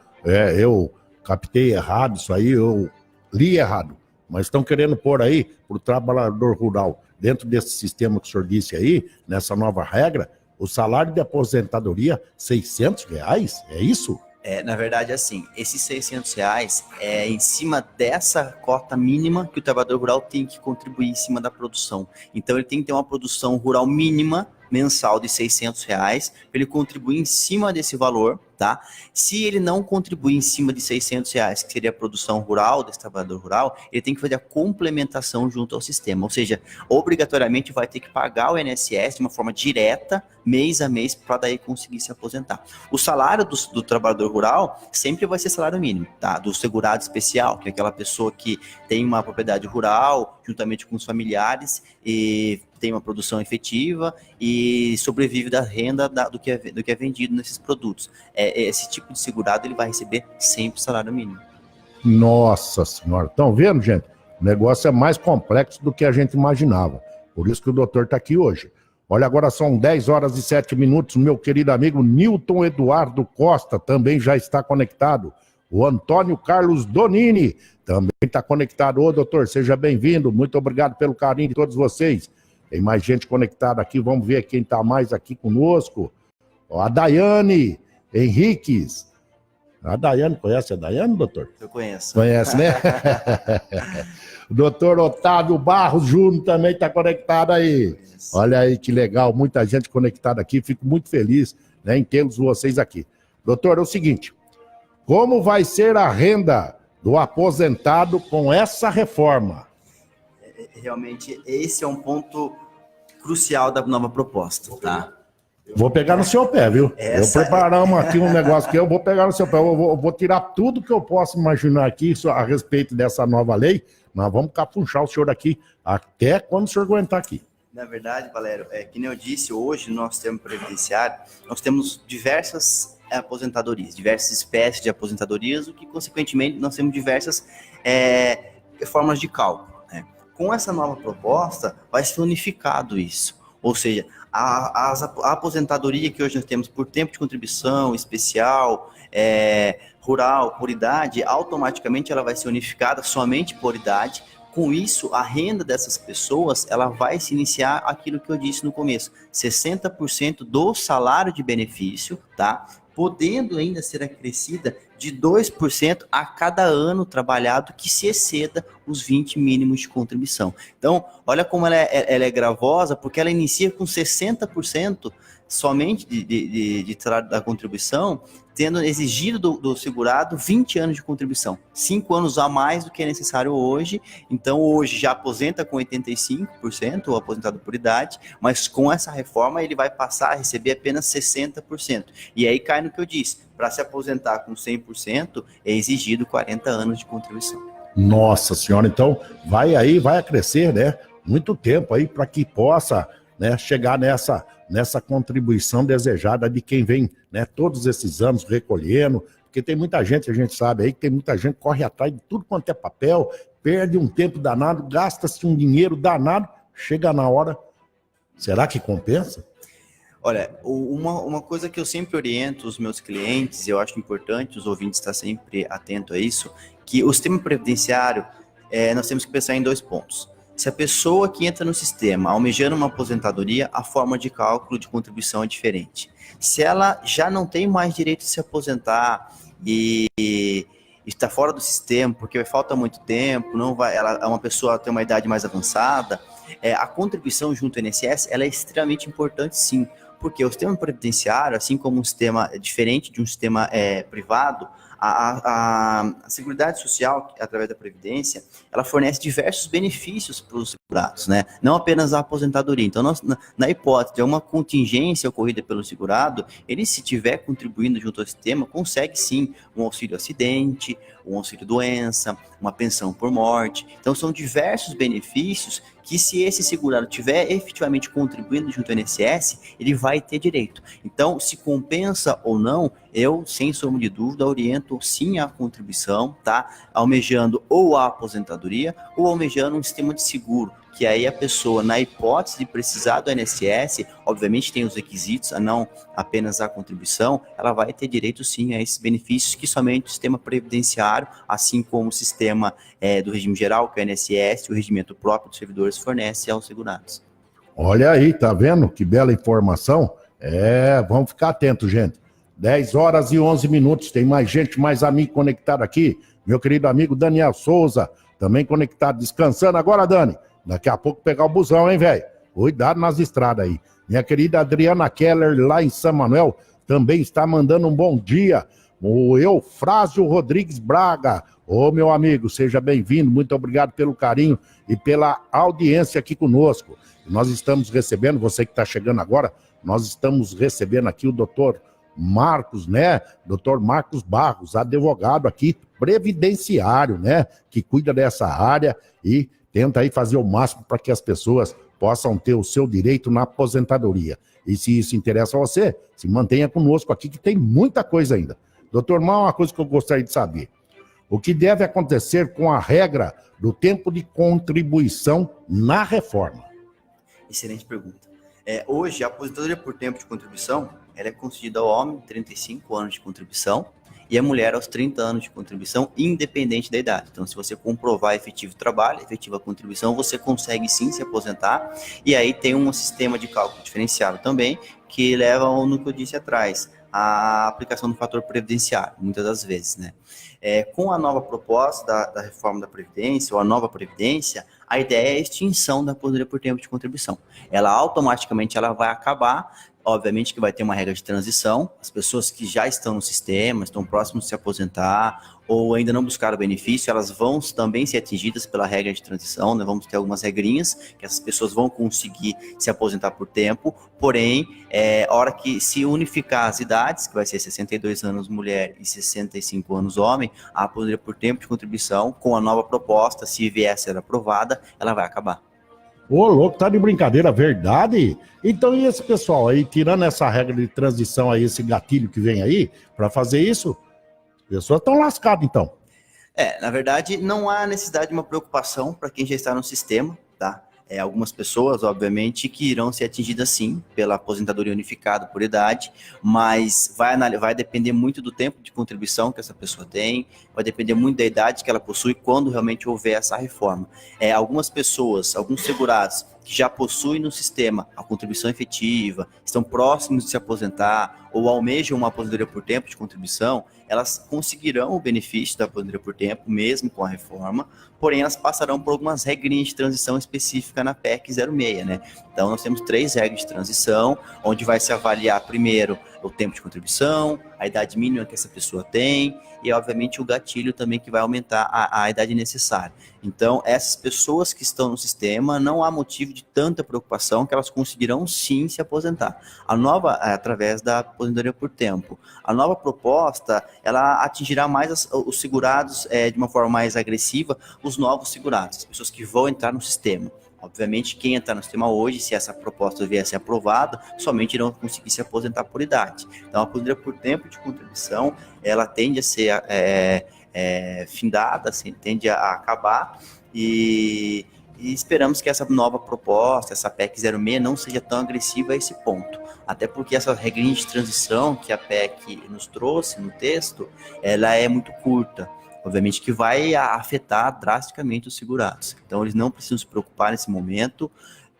captei errado isso aí, eu li errado, mas estão querendo pôr aí para o trabalhador rural, dentro desse sistema que o senhor disse aí, nessa nova regra, o salário de aposentadoria R$600, é isso? Na verdade, assim, esses R$600 é em cima dessa cota mínima que o trabalhador rural tem que contribuir em cima da produção. Então, ele tem que ter uma produção rural mínima mensal de R$600 para ele contribuir em cima desse valor, tá? Se ele não contribuir em cima de R$600, que seria a produção rural desse trabalhador rural, ele tem que fazer a complementação junto ao sistema, ou seja, obrigatoriamente vai ter que pagar o INSS de uma forma direta, mês a mês, para daí conseguir se aposentar. O salário do trabalhador rural sempre vai ser salário mínimo, tá? Do segurado especial, que é aquela pessoa que tem uma propriedade rural, juntamente com os familiares, e tem uma produção efetiva e sobrevive da renda do que é vendido nesses produtos. Esse tipo de segurado ele vai receber sempre salário mínimo. Nossa senhora, estão vendo, gente? O negócio é mais complexo do que a gente imaginava. Por isso que o doutor está aqui hoje. Olha, agora são 10h07, meu querido amigo Nilton Eduardo Costa também já está conectado. O Antônio Carlos Donini também está conectado. Ô, doutor, seja bem-vindo. Muito obrigado pelo carinho de todos vocês. Tem mais gente conectada aqui. Vamos ver quem está mais aqui conosco. Ó, a Daiane Henriques. A Daiane, conhece a Daiane, doutor? Eu conheço. Conhece, né? O doutor Otávio Barros Júnior também está conectado aí. Olha aí que legal, muita gente conectada aqui. Fico muito feliz, né, em termos vocês aqui. Doutor, é o seguinte, como vai ser a renda do aposentado com essa reforma? Realmente, esse é um ponto crucial da nova proposta, tá? Vou pegar no seu pé, viu? Eu preparamos aqui um negócio que eu vou pegar no seu pé. Eu vou tirar tudo que eu posso imaginar aqui a respeito dessa nova lei. Nós vamos capunchar o senhor aqui até quando o senhor aguentar aqui. Na verdade, Valério, que nem eu disse, hoje no nosso sistema previdenciário, nós temos diversas aposentadorias, diversas espécies de aposentadorias, o que, consequentemente, nós temos diversas formas de cálculo. Com essa nova proposta, vai ser unificado isso. Ou seja, a aposentadoria que hoje nós temos por tempo de contribuição especial, rural, por idade, automaticamente ela vai ser unificada somente por idade. Com isso, a renda dessas pessoas, ela vai se iniciar aquilo que eu disse no começo, 60% do salário de benefício, tá? Podendo ainda ser acrescida de 2% a cada ano trabalhado que se exceda os 20 mínimos de contribuição. Então, olha como ela é gravosa, porque ela inicia com 60% somente de salário da contribuição, tendo exigido do segurado 20 anos de contribuição, 5 anos a mais do que é necessário hoje. Então, hoje já aposenta com 85%, o aposentado por idade, mas com essa reforma ele vai passar a receber apenas 60%. E aí cai no que eu disse, para se aposentar com 100%, é exigido 40 anos de contribuição. Nossa senhora, então vai crescer, né? Muito tempo aí para que possa, né, chegar nessa contribuição desejada de quem vem, né, todos esses anos recolhendo, porque tem muita gente, a gente sabe aí, que tem muita gente que corre atrás de tudo quanto é papel, perde um tempo danado, gasta-se um dinheiro danado, chega na hora, será que compensa? Olha, uma coisa que eu sempre oriento os meus clientes, e eu acho importante os ouvintes estar sempre atentos a isso, que o sistema previdenciário, nós temos que pensar em 2 pontos. Se a pessoa que entra no sistema almejando uma aposentadoria, a forma de cálculo de contribuição é diferente. Se ela já não tem mais direito de se aposentar e está fora do sistema porque falta muito tempo, ela é uma pessoa que tem uma idade mais avançada, a contribuição junto ao INSS ela é extremamente importante, sim, porque o sistema previdenciário, assim como um sistema diferente de um sistema privado, a Seguridade Social, através da Previdência, ela fornece diversos benefícios para os segurados, né? Não apenas a aposentadoria. Então, na hipótese de uma contingência ocorrida pelo segurado, ele, se estiver contribuindo junto ao sistema, consegue sim um auxílio acidente, um auxílio-doença, uma pensão por morte. Então, são diversos benefícios que, se esse segurado estiver efetivamente contribuindo junto ao INSS, ele vai ter direito. Então, se compensa ou não, eu, sem sombra de dúvida, oriento sim a contribuição, tá? Almejando ou a aposentadoria, ou almejando um sistema de seguro, que aí a pessoa, na hipótese de precisar do INSS, obviamente tem os requisitos, a não apenas a contribuição, ela vai ter direito sim a esses benefícios que somente o sistema previdenciário, assim como o sistema do regime geral, que é o INSS, o regimento próprio dos servidores, fornece aos segurados. Olha aí, tá vendo? Que bela informação. Vamos ficar atentos, gente. 10 horas e 11 minutos, tem mais gente, mais amigo conectado aqui. Meu querido amigo Daniel Souza, também conectado, descansando agora, Dani. Daqui a pouco pegar o busão, hein, velho? Cuidado nas estradas aí. Minha querida Adriana Keller, lá em São Manuel, também está mandando um bom dia. O Eufrásio Rodrigues Braga. Ô, meu amigo, seja bem-vindo. Muito obrigado pelo carinho e pela audiência aqui conosco. Nós estamos recebendo, você que está chegando agora, nós estamos recebendo aqui o doutor Marcos, né? Doutor Marcos Barros, advogado aqui, previdenciário, né? Que cuida dessa área e tenta aí fazer o máximo para que as pessoas possam ter o seu direito na aposentadoria. E se isso interessa a você, se mantenha conosco aqui, que tem muita coisa ainda. Doutor Mal, uma coisa que eu gostaria de saber. O que deve acontecer com a regra do tempo de contribuição na reforma? Excelente pergunta. Hoje, a aposentadoria por tempo de contribuição, ela é concedida ao homem 35 anos de contribuição e a mulher aos 30 anos de contribuição, independente da idade. Então, se você comprovar efetivo trabalho, efetiva contribuição, você consegue sim se aposentar. E aí tem um sistema de cálculo diferenciado também, que leva no que eu disse atrás, a aplicação do fator previdenciário, muitas das vezes, né? Com a nova proposta da reforma da Previdência, ou a nova Previdência, a ideia é a extinção da aposentadoria por tempo de contribuição. Ela automaticamente vai acabar. Obviamente que vai ter uma regra de transição, as pessoas que já estão no sistema, estão próximos de se aposentar ou ainda não buscaram o benefício, elas vão também ser atingidas pela regra de transição, né? Vamos ter algumas regrinhas que essas pessoas vão conseguir se aposentar por tempo, porém, a hora que se unificar as idades, que vai ser 62 anos mulher e 65 anos homem, a aposentadoria por tempo de contribuição, com a nova proposta, se vier a ser aprovada, ela vai acabar. Ô, louco, tá de brincadeira, verdade? Então, e esse pessoal aí, tirando essa regra de transição aí, esse gatilho que vem aí, para fazer isso, as pessoas estão lascadas, então. Na verdade, não há necessidade de uma preocupação para quem já está no sistema, tá? Algumas pessoas, obviamente, que irão ser atingidas sim pela aposentadoria unificada por idade, mas vai depender muito do tempo de contribuição que essa pessoa tem, vai depender muito da idade que ela possui quando realmente houver essa reforma. Algumas pessoas, alguns segurados que já possuem no sistema a contribuição efetiva, estão próximos de se aposentar ou almejam uma aposentadoria por tempo de contribuição, elas conseguirão o benefício da aposentadoria por tempo, mesmo com a reforma, porém elas passarão por algumas regrinhas de transição específica na PEC 06, né? Então nós temos 3 regras de transição, onde vai se avaliar primeiro o tempo de contribuição, a idade mínima que essa pessoa tem e, obviamente, o gatilho também que vai aumentar a idade necessária. Então, essas pessoas que estão no sistema, não há motivo de tanta preocupação que elas conseguirão sim se aposentar. Através da aposentadoria por tempo. A nova proposta, ela atingirá mais os segurados de uma forma mais agressiva, os novos segurados, as pessoas que vão entrar no sistema. Obviamente, quem entrar no sistema hoje, se essa proposta vier a ser aprovada, somente irão conseguir se aposentar por idade. Então, a aposentadoria por tempo de contribuição, ela tende a ser findada, assim, tende a acabar, e esperamos que essa nova proposta, essa PEC 06, não seja tão agressiva a esse ponto. Até porque essa regrinha de transição que a PEC nos trouxe no texto, ela é muito curta. Obviamente que vai afetar drasticamente os segurados. Então, eles não precisam se preocupar nesse momento,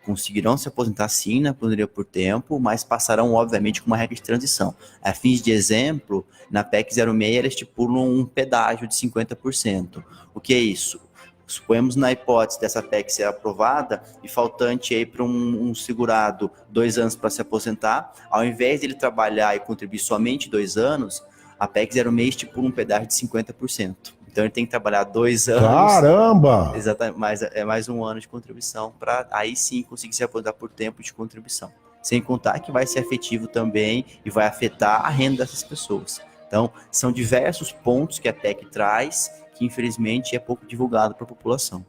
conseguirão se aposentar sim na aposentadoria por tempo, mas passarão, obviamente, com uma regra de transição. A fins de exemplo, na PEC 06, eles estipulam um pedágio de 50%. O que é isso? Suponhamos na hipótese dessa PEC ser aprovada e faltante aí para um segurado 2 anos para se aposentar, ao invés de ele trabalhar e contribuir somente 2 anos, a PEC 06 estipula um pedágio de 50%. Então ele tem que trabalhar 2 anos. Caramba! Exatamente, mas é mais 1 ano de contribuição para aí sim conseguir se aposentar por tempo de contribuição. Sem contar que vai ser efetivo também e vai afetar a renda dessas pessoas. Então, são diversos pontos que a PEC traz que, infelizmente, é pouco divulgado para a população.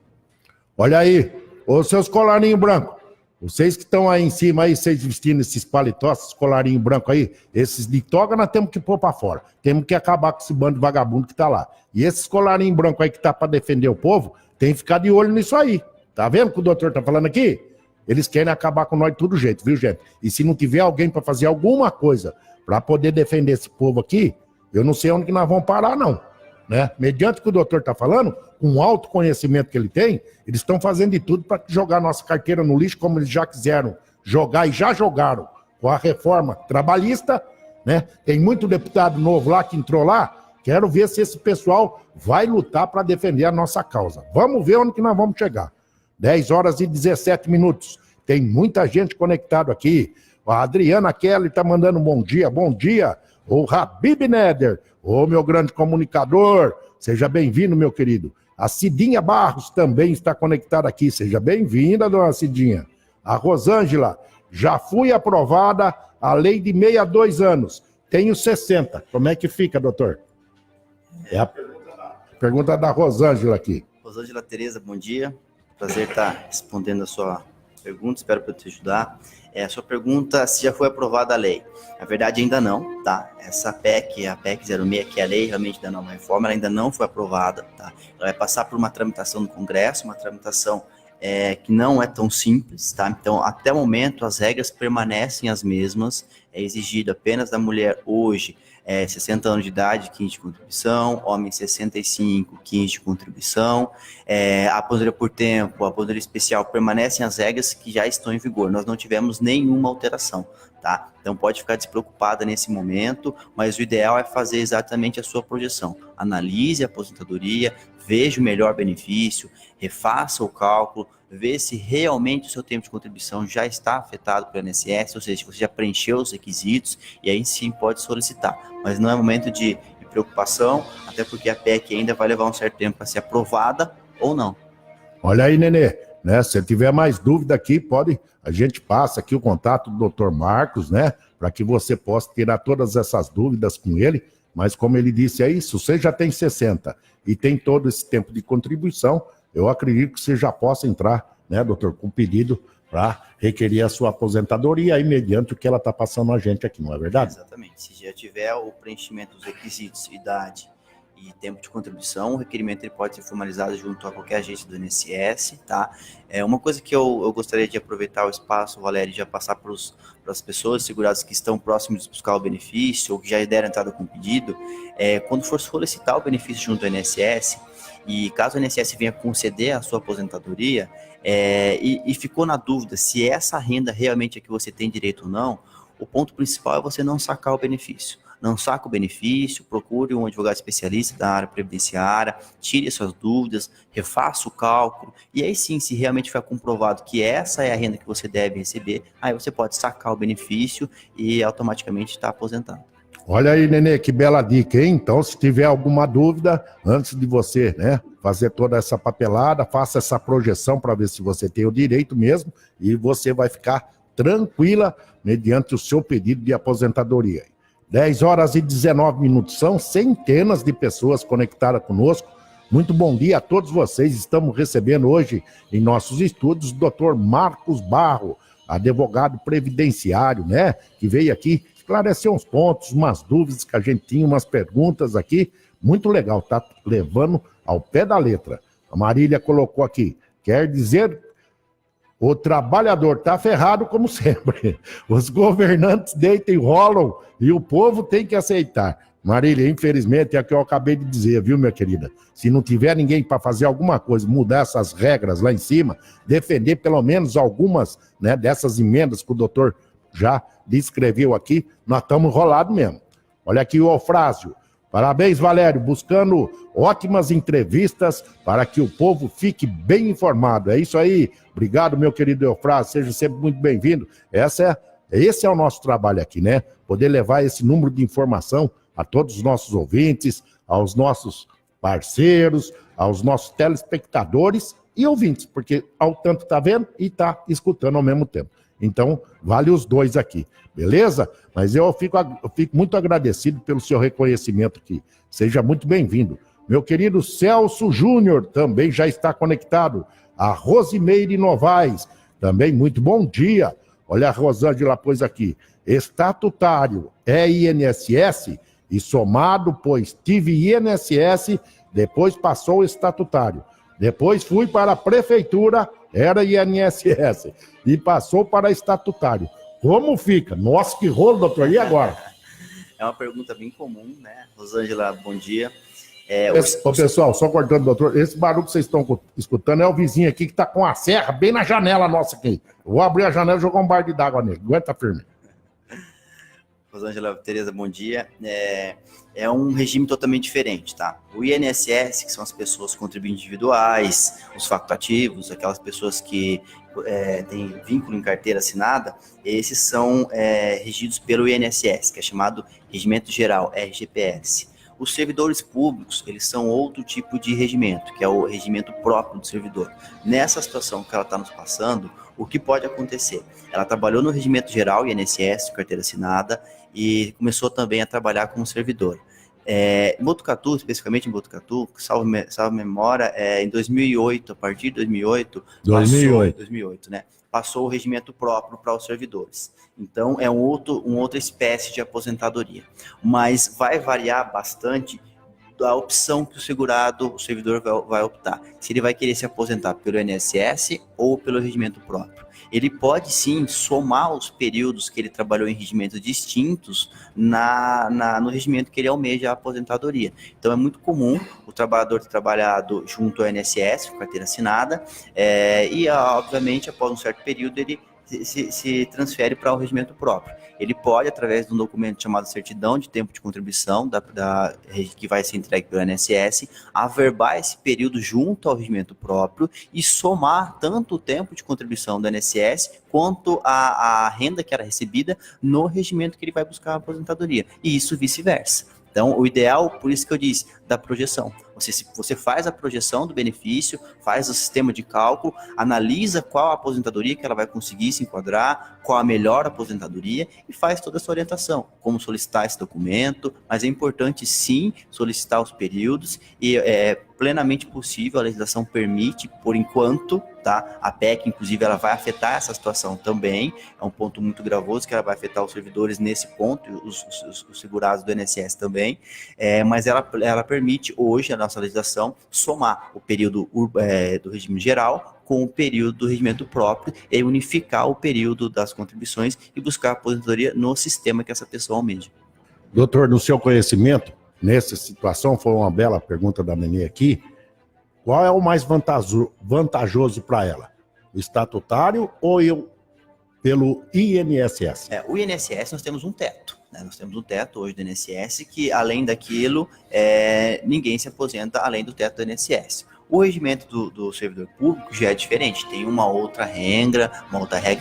Olha aí, ô seus colarinhos brancos, vocês que estão aí em cima, aí, vocês vestindo esses paletós, esses colarinhos brancos aí, esses de toga nós temos que pôr para fora. Temos que acabar com esse bando de vagabundo que tá lá. E esses colarinhos brancos aí que tá para defender o povo, tem que ficar de olho nisso aí. Tá vendo o que o doutor tá falando aqui? Eles querem acabar com nós de todo jeito, viu, gente? E se não tiver alguém para fazer alguma coisa para poder defender esse povo aqui, eu não sei onde que nós vamos parar, não. Né? Mediante o que o doutor está falando, com o alto conhecimento que ele tem, eles estão fazendo de tudo para jogar nossa carteira no lixo, como eles já quiseram jogar e já jogaram com a reforma trabalhista, né? Tem muito deputado novo lá que entrou lá. Quero ver se esse pessoal vai lutar para defender a nossa causa. Vamos ver onde que nós vamos chegar. 10 horas e 17 minutos. Tem muita gente conectada aqui. A Adriana Kelly está mandando um bom dia. Bom dia. O Habib Neder, o meu grande comunicador, seja bem-vindo, meu querido. A Cidinha Barros também está conectada aqui, seja bem-vinda, dona Cidinha. A Rosângela, já fui aprovada a lei de 62 anos, tenho 60. Como é que fica, doutor? É a pergunta da Rosângela aqui. Rosângela Tereza, bom dia. Prazer estar respondendo a sua pergunta, espero poder te ajudar. A sua pergunta, se já foi aprovada a lei. Na verdade, ainda não, tá? Essa PEC, a PEC 06, que é a lei realmente da nova reforma, ela ainda não foi aprovada, tá? Ela vai passar por uma tramitação no Congresso, uma tramitação que não é tão simples, tá? Então, até o momento, as regras permanecem as mesmas. É exigido apenas da mulher hoje 60 anos de idade, 15 de contribuição, homem 65, 15 de contribuição, a aposentadoria por tempo, a aposentadoria especial, permanecem as regras que já estão em vigor, nós não tivemos nenhuma alteração, tá? Então pode ficar despreocupada nesse momento, mas o ideal é fazer exatamente a sua projeção, analise a aposentadoria, veja o melhor benefício, refaça o cálculo, ver se realmente o seu tempo de contribuição já está afetado pelo INSS, ou seja, você já preencheu os requisitos, e aí sim pode solicitar. Mas não é momento de preocupação, até porque a PEC ainda vai levar um certo tempo para ser aprovada ou não. Olha aí, Nenê, né? Se tiver mais dúvida aqui, a gente passa aqui o contato do Dr. Marcos, né? Para que você possa tirar todas essas dúvidas com ele, mas como ele disse aí, se você já tem 60 e tem todo esse tempo de contribuição, eu acredito que você já possa entrar, né, doutor, com pedido para requerer a sua aposentadoria aí, mediante o que ela está passando a gente aqui, não é verdade? Exatamente. Se já tiver o preenchimento dos requisitos, idade e tempo de contribuição, o requerimento ele pode ser formalizado junto a qualquer agente do INSS, tá? Uma coisa que eu gostaria de aproveitar o espaço, Valério, e já passar para as pessoas seguradas que estão próximos de buscar o benefício ou que já deram entrada com o pedido, quando for solicitar o benefício junto ao INSS, e caso o INSS venha conceder a sua aposentadoria, e ficou na dúvida se essa renda realmente é que você tem direito ou não, o ponto principal é você não sacar o benefício. Não saca o benefício, procure um advogado especialista da área previdenciária, tire suas dúvidas, refaça o cálculo, e aí sim, se realmente ficar comprovado que essa é a renda que você deve receber, aí você pode sacar o benefício e automaticamente estar aposentado. Olha aí, Nenê, que bela dica, hein? Então, se tiver alguma dúvida, antes de você, né, fazer toda essa papelada, faça essa projeção para ver se você tem o direito mesmo e você vai ficar tranquila mediante o seu pedido de aposentadoria. 10 horas e 19 minutos, são centenas de pessoas conectadas conosco. Muito bom dia a todos vocês. Estamos recebendo hoje em nossos estúdios o Dr. Marcos Barro, advogado previdenciário, né, que veio aqui esclarecer uns pontos, umas dúvidas que a gente tinha, umas perguntas aqui. Muito legal, tá levando ao pé da letra. A Marília colocou aqui, quer dizer, o trabalhador tá ferrado como sempre. Os governantes deitam e rolam e o povo tem que aceitar. Marília, infelizmente, é o que eu acabei de dizer, viu, minha querida? Se não tiver ninguém para fazer alguma coisa, mudar essas regras lá em cima, defender pelo menos algumas, né, dessas emendas que o doutor já descreveu aqui, nós estamos enrolados mesmo. Olha aqui o Eufrásio. Parabéns, Valério, buscando ótimas entrevistas para que o povo fique bem informado. É isso aí. Obrigado, meu querido Eufrásio. Seja sempre muito bem-vindo. Esse é o nosso trabalho aqui, né? Poder levar esse número de informação a todos os nossos ouvintes, aos nossos parceiros, aos nossos telespectadores e ouvintes, porque ao tanto está vendo e está escutando ao mesmo tempo. Então, vale os dois aqui, beleza? Mas eu fico muito agradecido pelo seu reconhecimento aqui. Seja muito bem-vindo. Meu querido Celso Júnior também já está conectado. A Rosimeire Novaes, também muito bom dia. Olha, a Rosângela pôs aqui. Estatutário é INSS e somado, pois tive INSS, depois passou o estatutário. Depois fui para a prefeitura, era INSS, e passou para estatutário. Como fica? Nossa, que rolo, doutor. E agora? É uma pergunta bem comum, né? Rosângela, bom dia. Pessoal, só cortando, doutor, esse barulho que vocês estão escutando é o vizinho aqui que está com a serra bem na janela nossa aqui. Eu vou abrir a janela e jogar um balde d'água nele. Aguenta firme. Rosângela, Tereza, bom dia. É um regime totalmente diferente, tá? O INSS, que são as pessoas contribuintes individuais, os facultativos, aquelas pessoas que têm vínculo em carteira assinada, esses são regidos pelo INSS, que é chamado Regimento Geral, RGPS. Os servidores públicos, eles são outro tipo de regimento, que é o regimento próprio do servidor. Nessa situação que ela está nos passando, o que pode acontecer? Ela trabalhou no regimento geral, INSS, carteira assinada, e começou também a trabalhar como servidor. Em Botucatu, especificamente em Botucatu, salvo memória, em 2008, a partir de 2008, né? Passou o regimento próprio para os servidores. Então, é uma outra espécie de aposentadoria. Mas vai variar bastante da opção que o servidor vai optar. Se ele vai querer se aposentar pelo INSS ou pelo regimento próprio. Ele pode, sim, somar os períodos que ele trabalhou em regimentos distintos no regimento que ele almeja a aposentadoria. Então, é muito comum o trabalhador ter trabalhado junto ao INSS, com carteira assinada, obviamente, após um certo período, ele se transfere para o regimento próprio. Ele pode, através de um documento chamado certidão de tempo de contribuição, que vai ser entregue pelo INSS, averbar esse período junto ao regimento próprio e somar tanto o tempo de contribuição do INSS quanto a renda que era recebida no regimento que ele vai buscar a aposentadoria. E isso vice-versa. Então, o ideal, por isso que eu disse, da projeção. Você faz a projeção do benefício, faz o sistema de cálculo, analisa qual a aposentadoria que ela vai conseguir se enquadrar, qual a melhor aposentadoria e faz toda essa orientação, como solicitar esse documento, mas é importante sim solicitar os períodos e é plenamente possível, a legislação permite, por enquanto, tá? A PEC, inclusive, ela vai afetar essa situação também, é um ponto muito gravoso que ela vai afetar os servidores nesse ponto, os segurados do INSS também, mas ela permite hoje, a nossa legislação, somar o período do regime geral com o período do regimento próprio e unificar o período das contribuições e buscar a aposentadoria no sistema que essa pessoa almeja. Doutor, no seu conhecimento, nessa situação, foi uma bela pergunta da Nenê aqui, qual é o mais vantajoso para ela? O estatutário ou pelo INSS? O INSS nós temos um teto. Nós temos um teto hoje do INSS que, além daquilo, ninguém se aposenta além do teto do INSS. O regimento do servidor público já é diferente, tem uma outra regra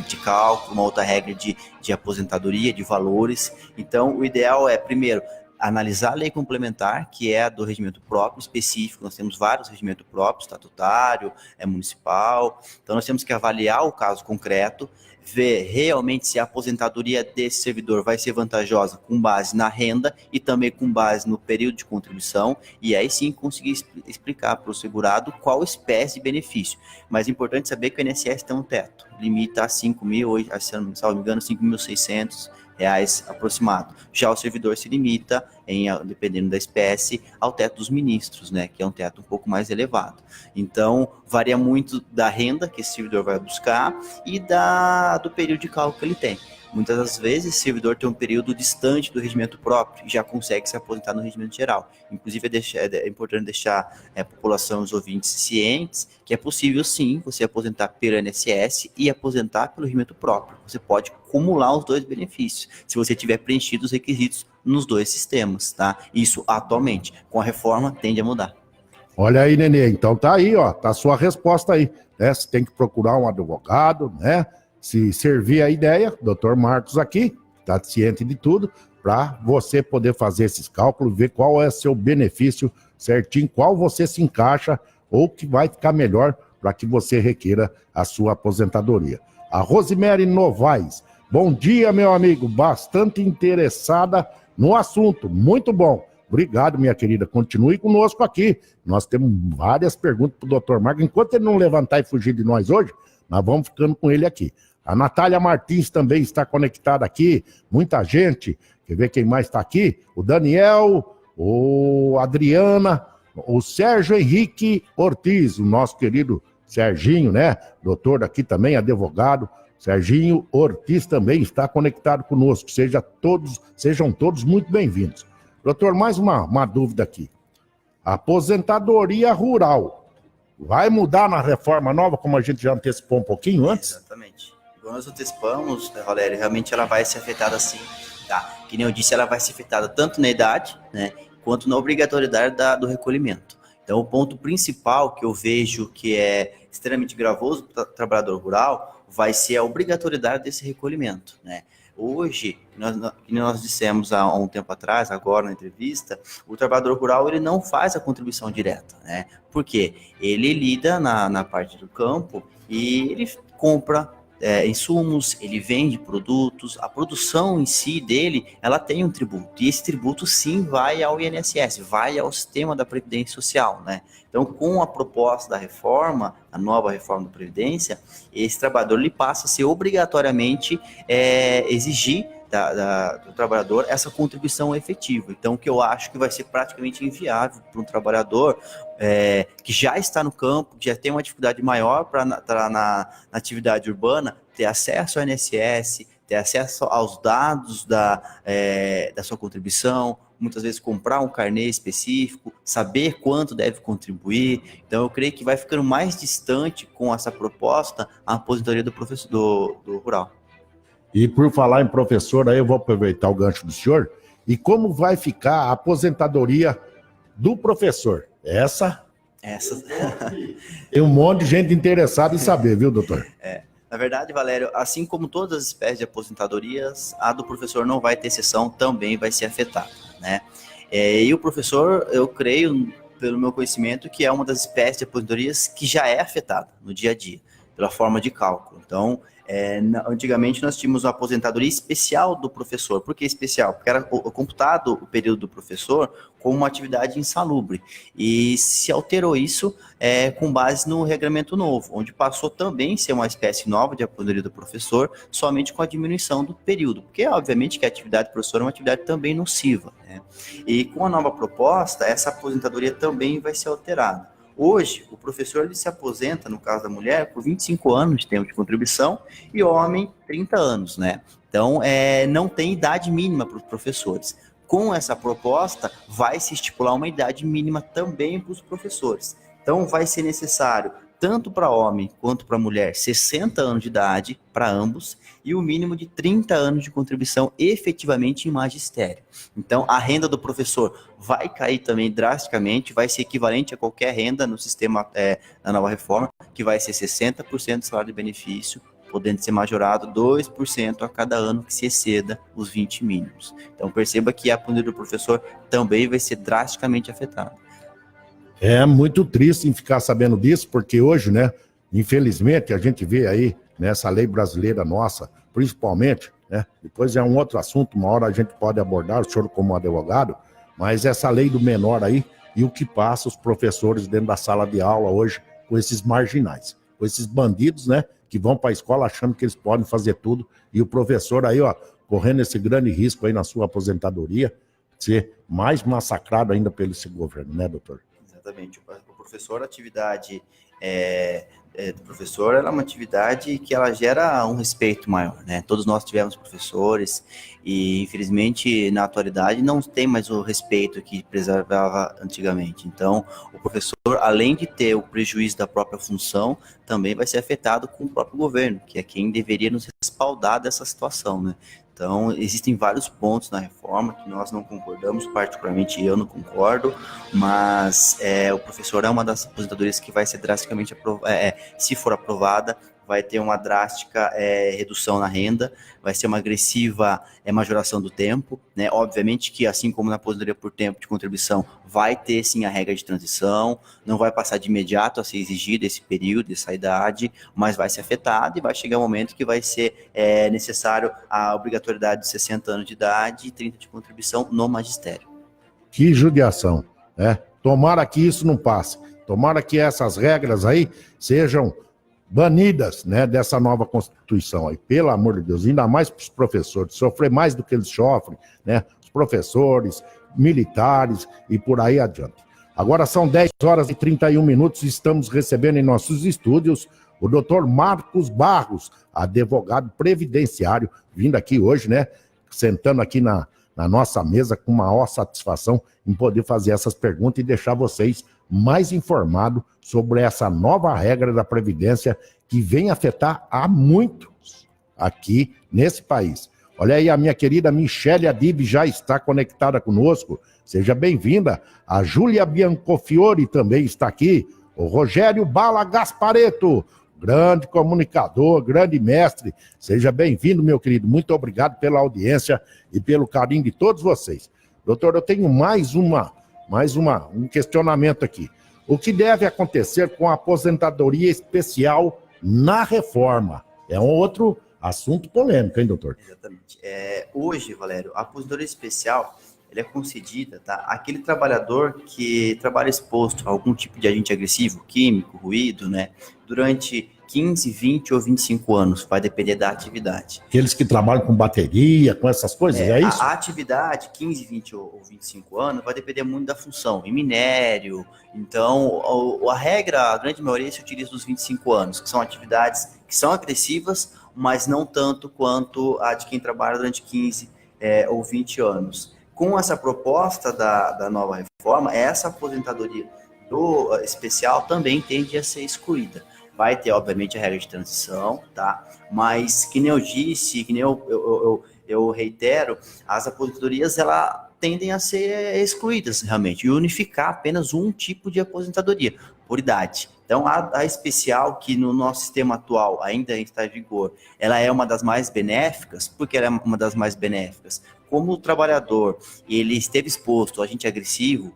de cálculo, uma outra regra de aposentadoria, de valores. Então, o ideal é, primeiro, analisar a lei complementar, que é a do regimento próprio específico. Nós temos vários regimentos próprios, estatutário, municipal. Então, nós temos que avaliar o caso concreto, ver realmente se a aposentadoria desse servidor vai ser vantajosa com base na renda e também com base no período de contribuição, e aí sim conseguir explicar para o segurado qual espécie de benefício. Mas é importante saber que o INSS tem um teto, limita a 5 mil, se não me engano, 5.600 reais aproximado. Já o servidor se limita, dependendo da espécie, ao teto dos ministros, né, que é um teto um pouco mais elevado. Então, varia muito da renda que esse servidor vai buscar e do período de cálculo que ele tem. Muitas das vezes, esse servidor tem um período distante do regimento próprio e já consegue se aposentar no regimento geral. Inclusive, é importante deixar a população, os ouvintes, cientes que é possível, sim, você aposentar pelo INSS e aposentar pelo regimento próprio. Você pode acumular os dois benefícios, se você tiver preenchido os requisitos nos dois sistemas, tá? Isso, atualmente, com a reforma, tende a mudar. Olha aí, Nenê, então tá aí, ó, tá a sua resposta aí, né? Você tem que procurar um advogado, né? Se servir a ideia, Dr. Marcos aqui, está ciente de tudo, para você poder fazer esses cálculos, ver qual é seu benefício certinho, qual você se encaixa ou que vai ficar melhor para que você requeira a sua aposentadoria. A Rosemary Novaes. Bom dia, meu amigo. Bastante interessada no assunto. Muito bom. Obrigado, minha querida. Continue conosco aqui. Nós temos várias perguntas para o Dr. Marco. Enquanto ele não levantar e fugir de nós hoje, nós vamos ficando com ele aqui. A Natália Martins também está conectada aqui. Muita gente. Quer ver quem mais está aqui? O Daniel, o Adriana, o Sérgio Henrique Ortiz, o nosso querido Serginho, né? Doutor aqui também, advogado. Serginho Ortiz também está conectado conosco. Sejam todos muito bem-vindos. Doutor, mais uma dúvida aqui. A aposentadoria rural vai mudar na reforma nova, como a gente já antecipou um pouquinho antes? Exatamente. Igual nós antecipamos, Valério, realmente ela vai ser afetada sim, tá? Que nem eu disse, ela vai ser afetada tanto na idade, né, quanto na obrigatoriedade do recolhimento. Então, o ponto principal que eu vejo que é extremamente gravoso para o trabalhador rural vai ser a obrigatoriedade desse recolhimento, né? Hoje, nós dissemos há um tempo atrás, agora na entrevista, o trabalhador rural ele não faz a contribuição direta, né? Por quê? Ele lida na parte do campo e ele compra insumos, ele vende produtos, a produção em si dele, ela tem um tributo, e esse tributo sim vai ao INSS, vai ao sistema da Previdência Social, né? Então, com a proposta da reforma, a nova reforma da Previdência, esse trabalhador ele passa a ser obrigatoriamente exigir do trabalhador essa contribuição efetiva. Então, o que eu acho que vai ser praticamente inviável para um trabalhador que já está no campo, que já tem uma dificuldade maior para na atividade urbana, ter acesso ao INSS, ter acesso aos dados da sua contribuição, muitas vezes comprar um carnê específico, saber quanto deve contribuir. Então, eu creio que vai ficando mais distante com essa proposta a aposentadoria do professor do rural. E por falar em professor, aí eu vou aproveitar o gancho do senhor. E como vai ficar a aposentadoria do professor? Essa. Tem um monte de gente interessada em saber, viu, doutor? Na verdade, Valério, assim como todas as espécies de aposentadorias, a do professor não vai ter exceção, também vai ser afetada, né? E o professor, eu creio, pelo meu conhecimento, que é uma das espécies de aposentadorias que já é afetada no dia a dia, pela forma de cálculo. Então, antigamente nós tínhamos uma aposentadoria especial do professor. Por que especial? Porque era computado o período do professor como uma atividade insalubre. E se alterou isso com base no regramento novo, onde passou também a ser uma espécie nova de aposentadoria do professor, somente com a diminuição do período. Porque, obviamente, que a atividade do professor é uma atividade também nociva, né? E com a nova proposta, essa aposentadoria também vai ser alterada. Hoje, o professor ele se aposenta, no caso da mulher, por 25 anos de tempo de contribuição e o homem 30 anos, né? Então, não tem idade mínima para os professores. Com essa proposta, vai se estipular uma idade mínima também para os professores. Então, vai ser necessário, tanto para homem quanto para mulher, 60 anos de idade para ambos e o mínimo de 30 anos de contribuição efetivamente em magistério. Então, a renda do professor vai cair também drasticamente, vai ser equivalente a qualquer renda no sistema da nova reforma, que vai ser 60% do salário de benefício, podendo ser majorado 2% a cada ano que se exceda os 20 mínimos. Então, perceba que a aposentadoria do professor também vai ser drasticamente afetada. É muito triste em ficar sabendo disso, porque hoje, né, infelizmente, a gente vê aí, nessa lei brasileira nossa, principalmente, né, depois é um outro assunto, uma hora a gente pode abordar, o senhor como advogado, mas essa lei do menor aí, e o que passa os professores dentro da sala de aula hoje, com esses marginais, com esses bandidos, né, que vão para a escola achando que eles podem fazer tudo, e o professor aí, ó, correndo esse grande risco aí na sua aposentadoria, ser mais massacrado ainda pelo esse governo, né, doutor? Exatamente. O professor, a atividade do professor, ela é uma atividade que ela gera um respeito maior, né? Todos nós tivemos professores e, infelizmente, na atualidade, não tem mais o respeito que preservava antigamente. Então, o professor, além de ter o prejuízo da própria função, também vai ser afetado com o próprio governo, que é quem deveria nos respaldar dessa situação, né? Então, existem vários pontos na reforma que nós não concordamos, particularmente eu não concordo, mas o professor é uma das aposentadorias que vai ser drasticamente, se for aprovada, vai ter uma drástica redução na renda, vai ser uma agressiva majoração do tempo, né? Obviamente que, assim como na aposentadoria por tempo de contribuição, vai ter sim a regra de transição, não vai passar de imediato a ser exigido esse período, essa idade, mas vai ser afetado e vai chegar um momento que vai ser necessário a obrigatoriedade de 60 anos de idade e 30 de contribuição no magistério. Que judiação, né? Tomara que isso não passe. Tomara que essas regras aí sejam banidas, né, dessa nova Constituição aí, pelo amor de Deus, ainda mais para os professores, sofrer mais do que eles sofrem, né, os professores, militares e por aí adiante. Agora são 10 horas e 31 minutos, estamos recebendo em nossos estúdios o doutor Marcos Barros, advogado previdenciário, vindo aqui hoje, né, sentando aqui na nossa mesa com maior satisfação em poder fazer essas perguntas e deixar vocês mais informados sobre essa nova regra da Previdência que vem afetar a muitos aqui nesse país. Olha aí, a minha querida Michele Adib já está conectada conosco. Seja bem-vinda. A Júlia Biancofiore também está aqui. O Rogério Bala Gaspareto, grande comunicador, grande mestre. Seja bem-vindo, meu querido. Muito obrigado pela audiência e pelo carinho de todos vocês. Doutor, eu tenho mais um questionamento aqui. O que deve acontecer com a aposentadoria especial na reforma? É um outro assunto polêmico, hein, doutor? Exatamente. Hoje, Valério, a aposentadoria especial ela é concedida, tá, àquele trabalhador que trabalha exposto a algum tipo de agente agressivo, químico, ruído, né, durante 15, 20 ou 25 anos, vai depender da atividade. Aqueles que trabalham com bateria, com essas coisas, é isso? A atividade, 15, 20 ou 25 anos, vai depender muito da função, em minério. Então, a regra, a grande maioria, se utiliza dos 25 anos, que são atividades que são agressivas, mas não tanto quanto a de quem trabalha durante 15 ou 20 anos. Com essa proposta da nova reforma, essa aposentadoria do especial também tende a ser excluída. Vai ter, obviamente, a regra de transição, tá? Mas, que nem eu disse, que nem eu reitero, as aposentadorias, elas tendem a ser excluídas, realmente, e unificar apenas um tipo de aposentadoria, por idade. Então, a especial, que no nosso sistema atual ainda está em vigor, ela é uma das mais benéficas. Por que ela é uma das mais benéficas? Como o trabalhador ele esteve exposto a agente agressivo,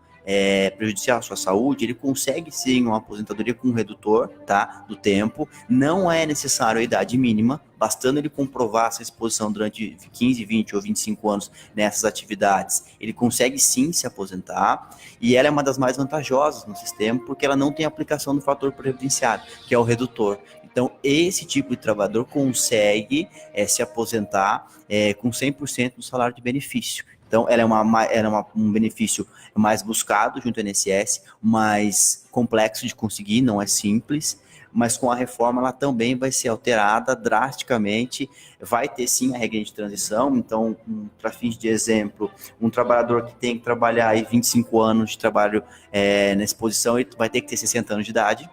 prejudicial à sua saúde, ele consegue sim uma aposentadoria com um redutor, tá, do tempo. Não é necessário a idade mínima, bastando ele comprovar essa exposição durante 15, 20 ou 25 anos nessas atividades, ele consegue sim se aposentar, e ela é uma das mais vantajosas no sistema, porque ela não tem aplicação do fator previdenciário, que é o redutor. Então, esse tipo de trabalhador consegue se aposentar com 100% do salário de benefício. Então, ela é um benefício mais buscado junto ao INSS, mais complexo de conseguir, não é simples, mas com a reforma ela também vai ser alterada drasticamente, vai ter sim a regra de transição. Então, para fins de exemplo, um trabalhador que tem que trabalhar aí 25 anos de trabalho na exposição, ele vai ter que ter 60 anos de idade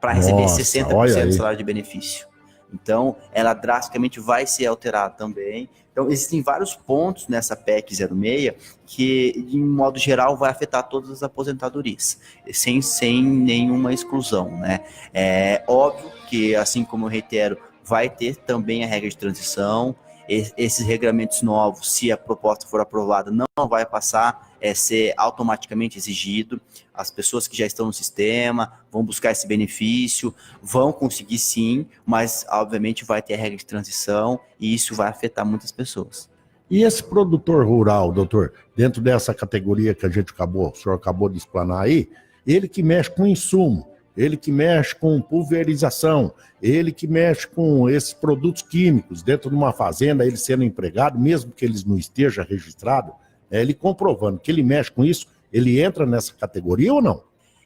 para receber 60% do salário de benefício. Então, ela drasticamente vai ser alterada também. Então, existem vários pontos nessa PEC 06 que, de modo geral, vai afetar todas as aposentadorias, sem nenhuma exclusão, né? É óbvio que, assim como eu reitero, vai ter também a regra de transição. Esses regulamentos novos, se a proposta for aprovada, não vai passar a ser automaticamente exigido. As pessoas que já estão no sistema vão buscar esse benefício, vão conseguir sim, mas obviamente vai ter a regra de transição e isso vai afetar muitas pessoas. E esse produtor rural, doutor, dentro dessa categoria que o senhor acabou de explanar aí, ele que mexe com insumo, ele que mexe com pulverização, ele que mexe com esses produtos químicos dentro de uma fazenda, ele sendo empregado, mesmo que ele não esteja registrado, ele comprovando que ele mexe com isso, ele entra nessa categoria ou não?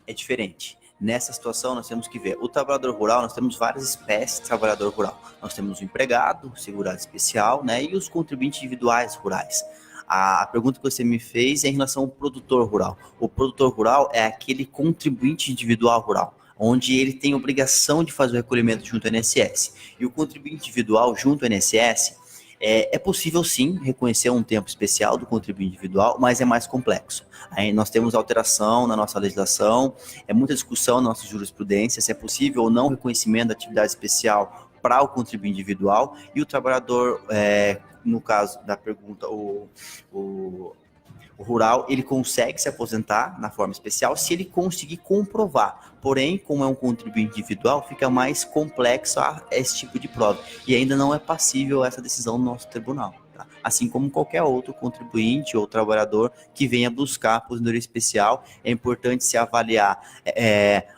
É diferente. Nessa situação, nós temos que ver o trabalhador rural, nós temos várias espécies de trabalhador rural. Nós temos o empregado, o segurado especial, né, e os contribuintes individuais rurais. A pergunta que você me fez é em relação ao produtor rural. O produtor rural é aquele contribuinte individual rural, onde ele tem obrigação de fazer o recolhimento junto ao INSS. E o contribuinte individual junto ao INSS, é possível sim reconhecer um tempo especial do contribuinte individual, mas é mais complexo. Aí nós temos alteração na nossa legislação, muita discussão na nossa jurisprudência, se é possível ou não o reconhecimento da atividade especial para o contribuinte individual, e o trabalhador, no caso da pergunta, o rural, ele consegue se aposentar na forma especial se ele conseguir comprovar. Porém, como é um contribuinte individual, fica mais complexo esse tipo de prova. E ainda não é passível essa decisão no nosso tribunal. Tá? Assim como qualquer outro contribuinte ou trabalhador que venha buscar a aposentadoria especial, é importante se avaliar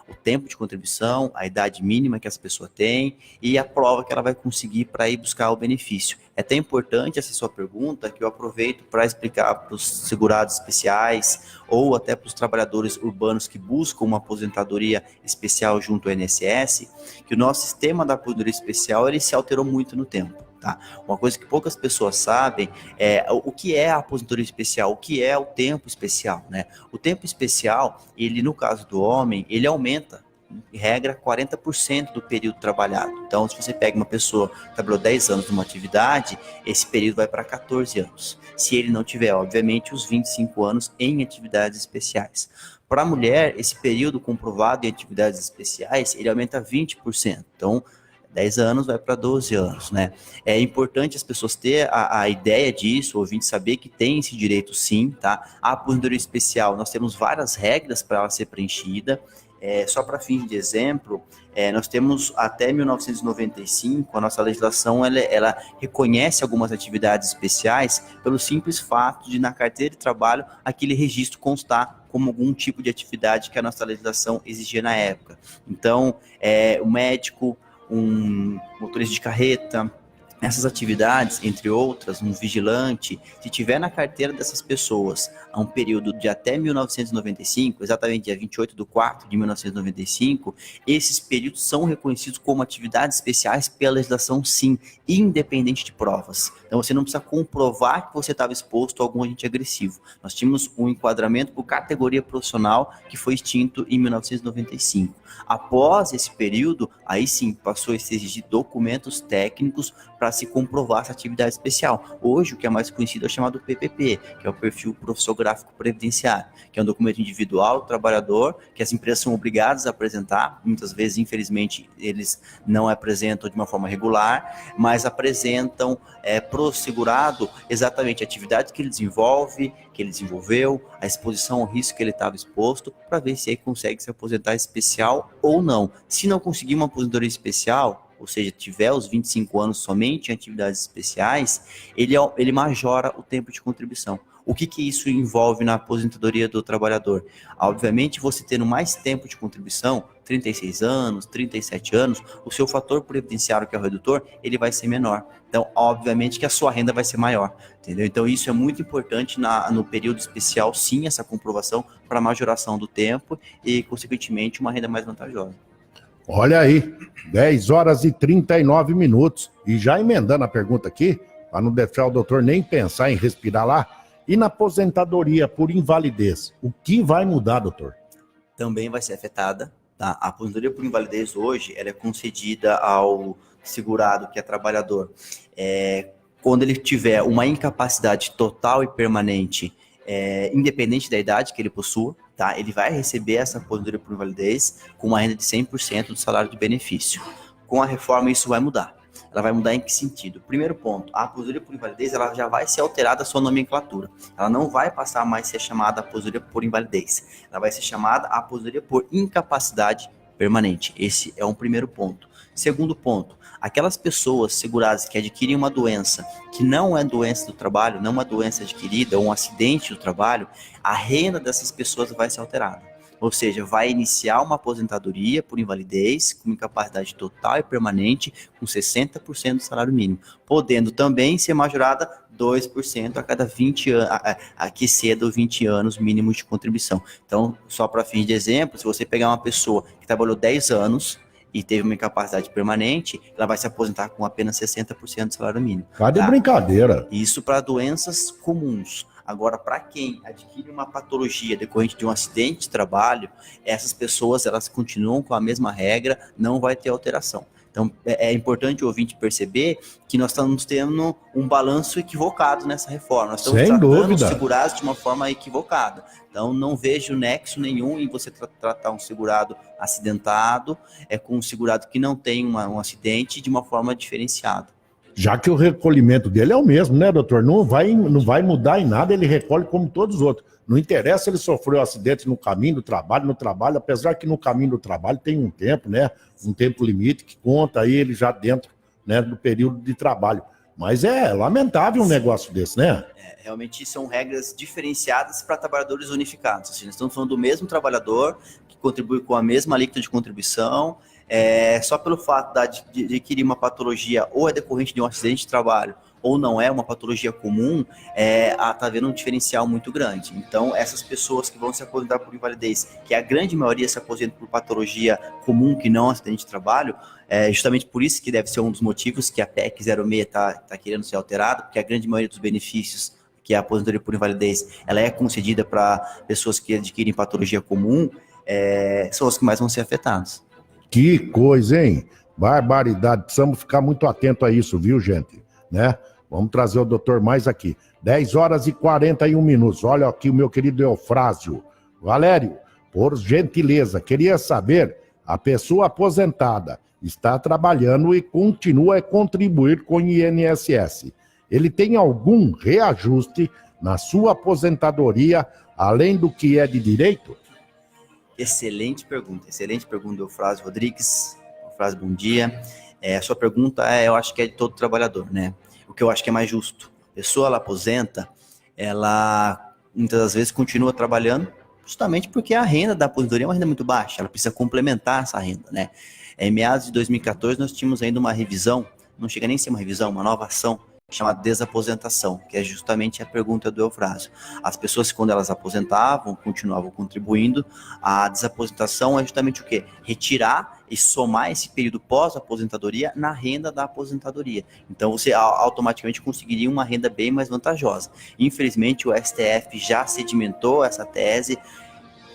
o tempo de contribuição, a idade mínima que essa pessoa tem e a prova que ela vai conseguir para ir buscar o benefício. É até importante essa sua pergunta, que eu aproveito para explicar para os segurados especiais ou até para os trabalhadores urbanos que buscam uma aposentadoria especial junto ao INSS, que o nosso sistema da aposentadoria especial ele se alterou muito no tempo. Tá? Uma coisa que poucas pessoas sabem é o que é a aposentadoria especial, o que é o tempo especial, né? O tempo especial, ele no caso do homem, ele aumenta, em regra, 40% do período trabalhado. Então, se você pega uma pessoa que trabalhou 10 anos numa atividade, esse período vai para 14 anos. Se ele não tiver, obviamente, os 25 anos em atividades especiais. Para a mulher, esse período comprovado em atividades especiais, ele aumenta 20%. Então, 10 anos vai para 12 anos, né? É importante as pessoas terem a ideia disso, o ouvinte saber que tem esse direito sim, tá? A aposentadoria especial, nós temos várias regras para ela ser preenchida. Só para fins de exemplo, nós temos até 1995, a nossa legislação ela reconhece algumas atividades especiais pelo simples fato de na carteira de trabalho aquele registro constar como algum tipo de atividade que a nossa legislação exigia na época. Então, o médico, um motorista de carreta, essas atividades, entre outras, um vigilante, se tiver na carteira dessas pessoas a um período de até 1995, exatamente dia 28/4/1995, esses períodos são reconhecidos como atividades especiais pela legislação, sim, independente de provas. Então você não precisa comprovar que você estava exposto a algum agente agressivo. Nós tínhamos um enquadramento por categoria profissional que foi extinto em 1995. Após esse período, aí sim, passou a se exigir documentos técnicos para se comprovar essa atividade especial. Hoje, o que é mais conhecido é chamado PPP, que é o Perfil Profissográfico Previdenciário, que é um documento individual do trabalhador, que as empresas são obrigadas a apresentar. Muitas vezes, infelizmente, eles não apresentam de uma forma regular, mas apresentam para o segurado exatamente a atividade que ele desenvolve, que ele desenvolveu, a exposição ao risco que ele estava exposto, para ver se ele consegue se aposentar especial ou não. Se não conseguir uma aposentadoria especial, ou seja, tiver os 25 anos somente em atividades especiais, ele majora o tempo de contribuição. O que isso envolve na aposentadoria do trabalhador? Obviamente, você tendo mais tempo de contribuição, 36 anos, 37 anos, o seu fator previdenciário, que é o redutor, ele vai ser menor. Então, obviamente que a sua renda vai ser maior, entendeu? Então, isso é muito importante no período especial, sim, essa comprovação para majoração do tempo e, consequentemente, uma renda mais vantajosa. Olha aí, 10h39. E já emendando a pergunta aqui, para não deixar o doutor nem pensar em respirar lá, e na aposentadoria por invalidez, o que vai mudar, doutor? Também vai ser afetada. Tá? A aposentadoria por invalidez hoje ela é concedida ao segurado que é trabalhador quando ele tiver uma incapacidade total e permanente, independente da idade que ele possua. Tá? Ele vai receber essa aposentadoria por invalidez com uma renda de 100% do salário de benefício. Com a reforma isso vai mudar. Ela vai mudar em que sentido? Primeiro ponto, a aposentadoria por invalidez ela já vai ser alterada a sua nomenclatura. Ela não vai passar mais a ser chamada aposentadoria por invalidez. Ela vai ser chamada aposentadoria por incapacidade permanente. Esse é um primeiro ponto. Segundo ponto, aquelas pessoas seguradas que adquirem uma doença que não é doença do trabalho, não é uma doença adquirida ou um acidente do trabalho, a renda dessas pessoas vai ser alterada. Ou seja, vai iniciar uma aposentadoria por invalidez com incapacidade total e permanente com 60% do salário mínimo, podendo também ser majorada 2% a cada 20 anos, que cedo 20 anos mínimos de contribuição. Então, só para fins de exemplo, se você pegar uma pessoa que trabalhou 10 anos e teve uma incapacidade permanente, ela vai se aposentar com apenas 60% do salário mínimo. Cadê brincadeira? Isso para doenças comuns. Agora, para quem adquire uma patologia decorrente de um acidente de trabalho, essas pessoas elas continuam com a mesma regra, não vai ter alteração. Então, é importante o ouvinte perceber que nós estamos tendo um balanço equivocado nessa reforma. Nós estamos tratando os segurados de uma forma equivocada. Então, não vejo nexo nenhum em você tratar um segurado acidentado com um segurado que não tem um acidente de uma forma diferenciada. Já que o recolhimento dele é o mesmo, né, doutor? Não vai mudar em nada, ele recolhe como todos os outros. Não interessa se ele sofreu um acidente no caminho do trabalho, no trabalho, apesar que no caminho do trabalho tem um tempo, né? Um tempo limite que conta aí ele já dentro, né, do período de trabalho. Mas é lamentável um negócio desse, né? Realmente são regras diferenciadas para trabalhadores unificados. Assim, nós estamos falando do mesmo trabalhador que contribui com a mesma alíquota de contribuição. Só pelo fato de adquirir uma patologia ou é decorrente de um acidente de trabalho ou não é uma patologia comum, está havendo um diferencial muito grande. Então, essas pessoas que vão se aposentar por invalidez, que a grande maioria se aposenta por patologia comum, que não é um acidente de trabalho, justamente por isso que deve ser um dos motivos que a PEC 06 está querendo ser alterada, porque a grande maioria dos benefícios que a aposentadoria por invalidez, ela é concedida para pessoas que adquirem patologia comum, são os que mais vão ser afetados. Que coisa, hein? Barbaridade. Precisamos ficar muito atento a isso, viu, gente? Né? Vamos trazer o doutor mais aqui. 10 horas e 41 minutos. Olha aqui o meu querido Eufrásio. Valério, por gentileza, queria saber, a pessoa aposentada está trabalhando e continua a contribuir com o INSS. Ele tem algum reajuste na sua aposentadoria, além do que é de direito? Excelente pergunta, Eufrásio Rodrigues. Eufrásio, bom dia. A sua pergunta, eu acho que é de todo trabalhador, né? O que eu acho que é mais justo. A pessoa, ela aposenta, ela muitas das vezes continua trabalhando, justamente porque a renda da aposentadoria é uma renda muito baixa, ela precisa complementar essa renda, né? Em meados de 2014, nós tínhamos ainda uma revisão, não chega nem a ser uma revisão, uma nova ação, chamada desaposentação, que é justamente a pergunta do Eufrásio. As pessoas, quando elas aposentavam, continuavam contribuindo, a desaposentação é justamente o quê? Retirar e somar esse período pós-aposentadoria na renda da aposentadoria. Então, você automaticamente conseguiria uma renda bem mais vantajosa. Infelizmente, o STF já sedimentou essa tese,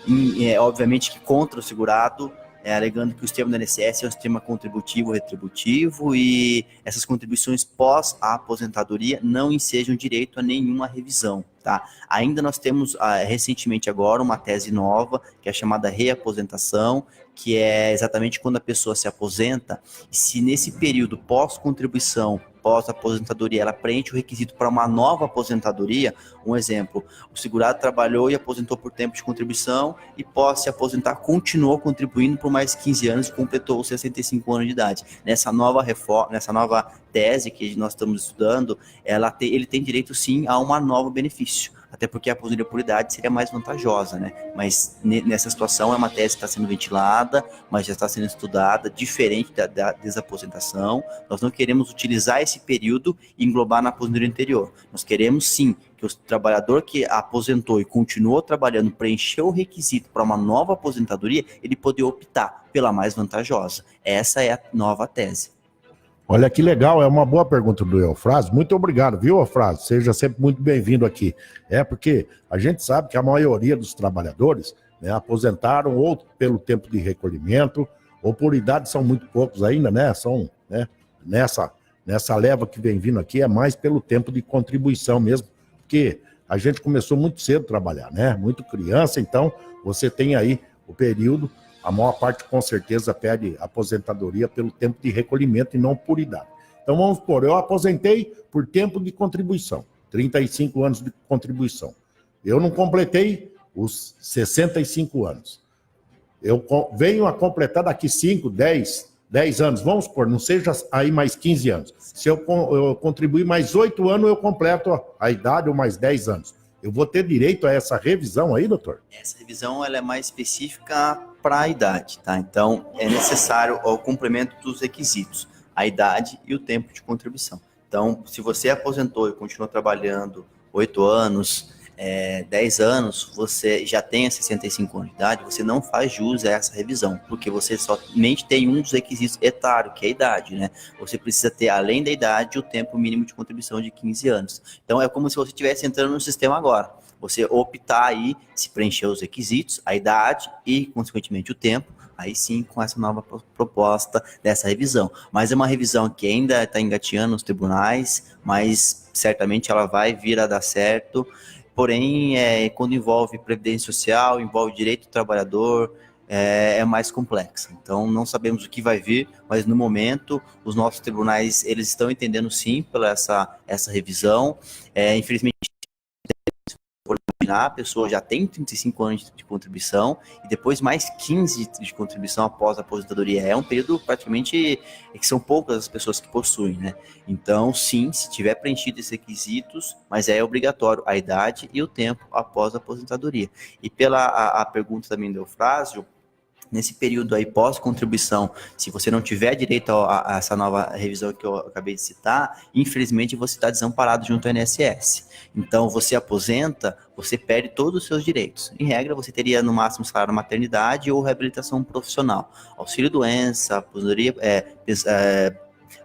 e, obviamente que contra o segurado, alegando que o sistema do INSS é um sistema contributivo, retributivo, e essas contribuições pós a aposentadoria não ensejam direito a nenhuma revisão, tá? Ainda nós temos, recentemente agora, uma tese nova, que é chamada reaposentação, que é exatamente quando a pessoa se aposenta, e se nesse período pós-contribuição, pós-aposentadoria, ela preenche o requisito para uma nova aposentadoria. Um exemplo, o segurado trabalhou e aposentou por tempo de contribuição e pós se aposentar, continuou contribuindo por mais 15 anos e completou os 65 anos de idade. Nessa nova reforma, nessa nova tese que nós estamos estudando, ele tem direito sim a um novo benefício, até porque a aposentadoria por idade seria mais vantajosa, né? Mas nessa situação é uma tese que está sendo ventilada, mas já está sendo estudada, diferente da desaposentação. Nós não queremos utilizar esse período e englobar na aposentadoria anterior. Nós queremos sim que o trabalhador que aposentou e continuou trabalhando, preencheu o requisito para uma nova aposentadoria, ele poder optar pela mais vantajosa. Essa é a nova tese. Olha que legal, é uma boa pergunta do Eufrásio. Muito obrigado, viu, Eufrásio? Seja sempre muito bem-vindo aqui. Porque a gente sabe que a maioria dos trabalhadores, né, aposentaram ou pelo tempo de recolhimento, ou por idade, são muito poucos ainda, né? São, né, nessa leva que vem vindo aqui, é mais pelo tempo de contribuição mesmo, porque a gente começou muito cedo a trabalhar, né? Muito criança, então você tem aí o período. A maior parte, com certeza, pede aposentadoria pelo tempo de recolhimento e não por idade. Então, vamos supor, eu aposentei por tempo de contribuição, 35 anos de contribuição. Eu não completei os 65 anos. Eu venho a completar daqui 5, 10 anos, vamos supor, não seja aí mais 15 anos. Se eu contribuir mais 8 anos, eu completo a idade ou mais 10 anos. Eu vou ter direito a essa revisão aí, doutor? Essa revisão ela é mais específica para a idade, tá? Então, é necessário o cumprimento dos requisitos, a idade e o tempo de contribuição. Então, se você aposentou e continuou trabalhando 8 anos, 10 anos, você já tem 65 anos de idade, você não faz jus a essa revisão, porque você somente tem um dos requisitos etários, que é a idade, né? Você precisa ter, além da idade, o tempo mínimo de contribuição de 15 anos. Então, é como se você estivesse entrando no sistema agora. você optar aí, se preencher os requisitos, a idade e, consequentemente, o tempo, aí sim com essa nova proposta dessa revisão. Mas é uma revisão que ainda está engateando nos tribunais, mas certamente ela vai vir a dar certo. Porém, quando envolve previdência social, envolve direito do trabalhador, é mais complexa. Então, não sabemos o que vai vir, mas no momento, os nossos tribunais, eles estão entendendo sim pela essa revisão. Infelizmente, a pessoa já tem 35 anos de contribuição e depois mais 15 de contribuição após a aposentadoria. É um período praticamente que são poucas as pessoas que possuem, né? Então, sim, se tiver preenchido esses requisitos, mas é obrigatório a idade e o tempo após a aposentadoria. E pela a pergunta também do Eufrásio, nesse período aí pós-contribuição, se você não tiver direito a essa nova revisão que eu acabei de citar, infelizmente você está desamparado junto ao INSS. Então, você aposenta, você perde todos os seus direitos. Em regra, você teria no máximo salário maternidade ou reabilitação profissional. Auxílio-doença, aposentadoria,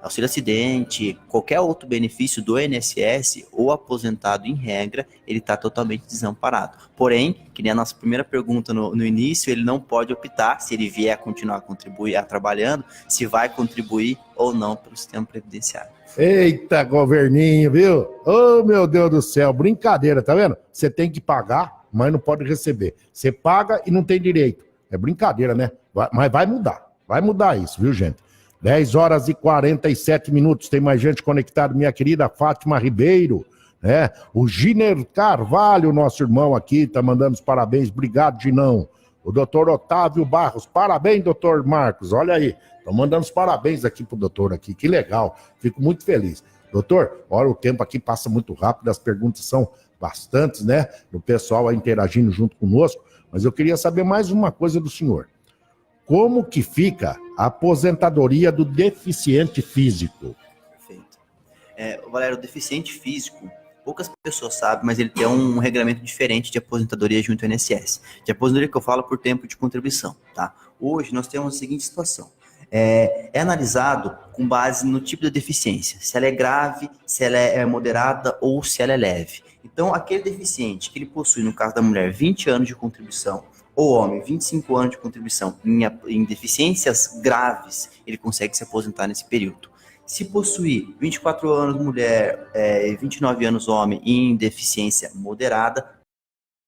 auxílio acidente, qualquer outro benefício do INSS, ou aposentado em regra, ele está totalmente desamparado. Porém, que nem a nossa primeira pergunta no início, ele não pode optar, se ele vier a continuar a contribuir, trabalhando, se vai contribuir ou não pelo sistema previdenciário. Eita, governinho, viu? Oh, meu Deus do céu, brincadeira, tá vendo? Você tem que pagar, mas não pode receber. Você paga e não tem direito. É brincadeira, né? Mas vai mudar isso, viu, gente? 10 horas e 47 minutos, tem mais gente conectada, minha querida Fátima Ribeiro, né? O Giner Carvalho, nosso irmão aqui, tá mandando os parabéns, obrigado, Ginão. O doutor Otávio Barros, parabéns, doutor Marcos, olha aí, estão mandando os parabéns aqui pro doutor aqui, que legal, fico muito feliz. Doutor, olha, o tempo aqui passa muito rápido, as perguntas são bastantes, né? O pessoal aí interagindo junto conosco, mas eu queria saber mais uma coisa do senhor. Como que fica a aposentadoria do deficiente físico? Perfeito. Valério, o deficiente físico, poucas pessoas sabem, mas ele tem um regulamento diferente de aposentadoria junto ao INSS. De aposentadoria que eu falo por tempo de contribuição, tá? Hoje nós temos a seguinte situação. É analisado com base no tipo de deficiência, se ela é grave, se ela é moderada ou se ela é leve. Então, aquele deficiente que ele possui, no caso da mulher, 20 anos de contribuição, ou homem, 25 anos de contribuição em deficiências graves, ele consegue se aposentar nesse período. Se possuir 24 anos mulher, 29 anos homem em deficiência moderada,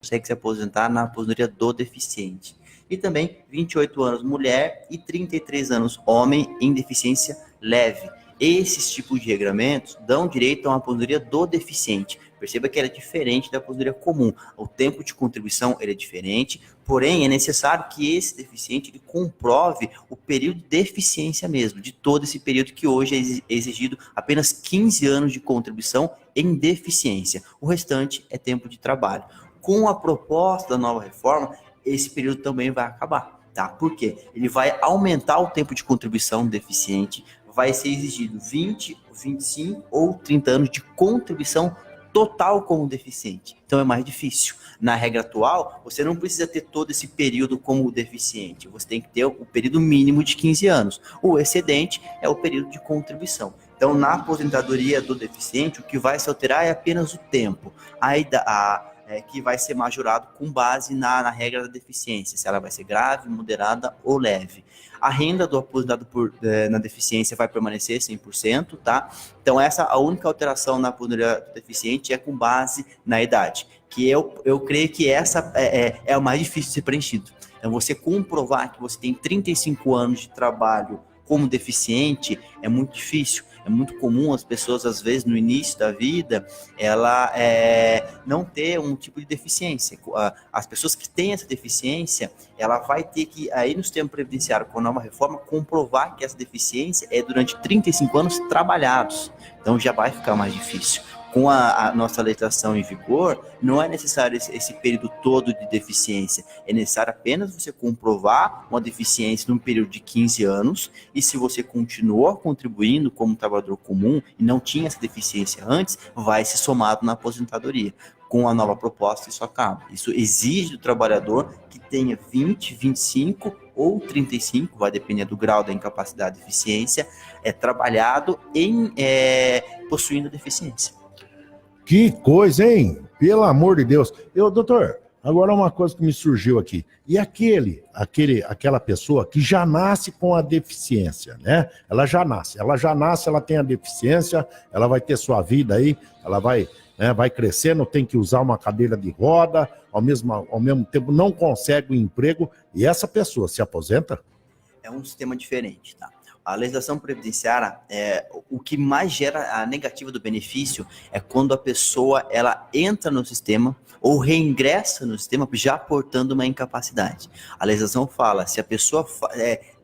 consegue se aposentar na aposentadoria do deficiente. E também 28 anos mulher e 33 anos homem em deficiência leve. Esses tipos de regramentos dão direito a uma aposentadoria do deficiente. Perceba que ela é diferente da aposentadoria comum. O tempo de contribuição ele é diferente, porém é necessário que esse deficiente ele comprove o período de deficiência mesmo, de todo esse período que hoje é exigido apenas 15 anos de contribuição em deficiência. O restante é tempo de trabalho. Com a proposta da nova reforma, esse período também vai acabar. Tá? Por quê? Ele vai aumentar o tempo de contribuição do deficiente, vai ser exigido 20, 25 ou 30 anos de contribuição total como deficiente. Então é mais difícil. Na regra atual, você não precisa ter todo esse período como deficiente. Você tem que ter o período mínimo de 15 anos. O excedente é o período de contribuição. Então, na aposentadoria do deficiente, o que vai se alterar é apenas o tempo. Que vai ser majorado com base na regra da deficiência, se ela vai ser grave, moderada ou leve. A renda do aposentado na deficiência vai permanecer 100%, tá? Então, a única alteração na aposentadoria do deficiente é com base na idade, que eu creio que essa é o mais difícil de ser preenchido. Então, você comprovar que você tem 35 anos de trabalho como deficiente é muito difícil. É muito comum as pessoas, às vezes, no início da vida, ela não ter um tipo de deficiência. As pessoas que têm essa deficiência, ela vai ter que, aí no sistema previdenciário, com a nova reforma, comprovar que essa deficiência é durante 35 anos trabalhados. Então, já vai ficar mais difícil. Com a nossa legislação em vigor, não é necessário esse período todo de deficiência. É necessário apenas você comprovar uma deficiência num período de 15 anos, e se você continuou contribuindo como trabalhador comum e não tinha essa deficiência antes, vai ser somado na aposentadoria. Com a nova proposta, isso acaba. Isso exige do trabalhador que tenha 20, 25 ou 35, vai depender do grau da incapacidade de deficiência, trabalhado possuindo deficiência. Que coisa, hein? Pelo amor de Deus. Doutor, agora uma coisa que me surgiu aqui. E aquela pessoa que já nasce com a deficiência, né? Ela já nasce, ela tem a deficiência, ela vai ter sua vida aí, ela vai, né, vai crescendo, tem que usar uma cadeira de roda, ao mesmo tempo não consegue um emprego, e essa pessoa se aposenta? É um sistema diferente, tá? A legislação previdenciária, o que mais gera a negativa do benefício é quando a pessoa ela entra no sistema ou reingressa no sistema já portando uma incapacidade. A legislação fala, se a pessoa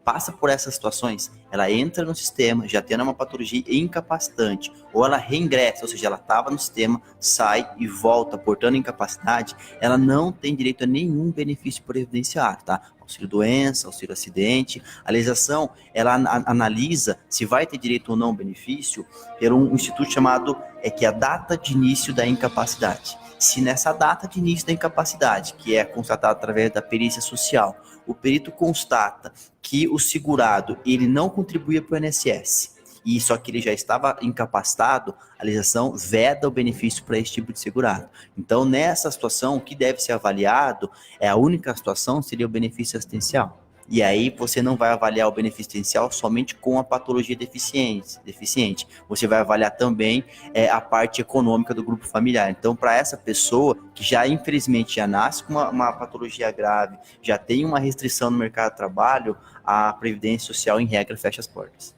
passa por essas situações, ela entra no sistema, já tendo uma patologia incapacitante, ou ela reingressa, ou seja, ela estava no sistema, sai e volta portando incapacidade, ela não tem direito a nenhum benefício previdenciário, tá? Auxílio doença, auxílio acidente. A legislação, ela analisa se vai ter direito ou não benefício por um instituto chamado, que é a data de início da incapacidade. Se nessa data de início da incapacidade, que é constatada através da perícia social, o perito constata que o segurado ele não contribuía para o INSS, e só que ele já estava incapacitado, a legislação veda o benefício para esse tipo de segurado. Então, nessa situação, o que deve ser avaliado, a única situação seria o benefício assistencial. E aí você não vai avaliar o benefício assistencial somente com a patologia deficiente. Você vai avaliar também a parte econômica do grupo familiar. Então, para essa pessoa que já, infelizmente, já nasce com uma patologia grave, já tem uma restrição no mercado de trabalho, a Previdência Social, em regra, fecha as portas.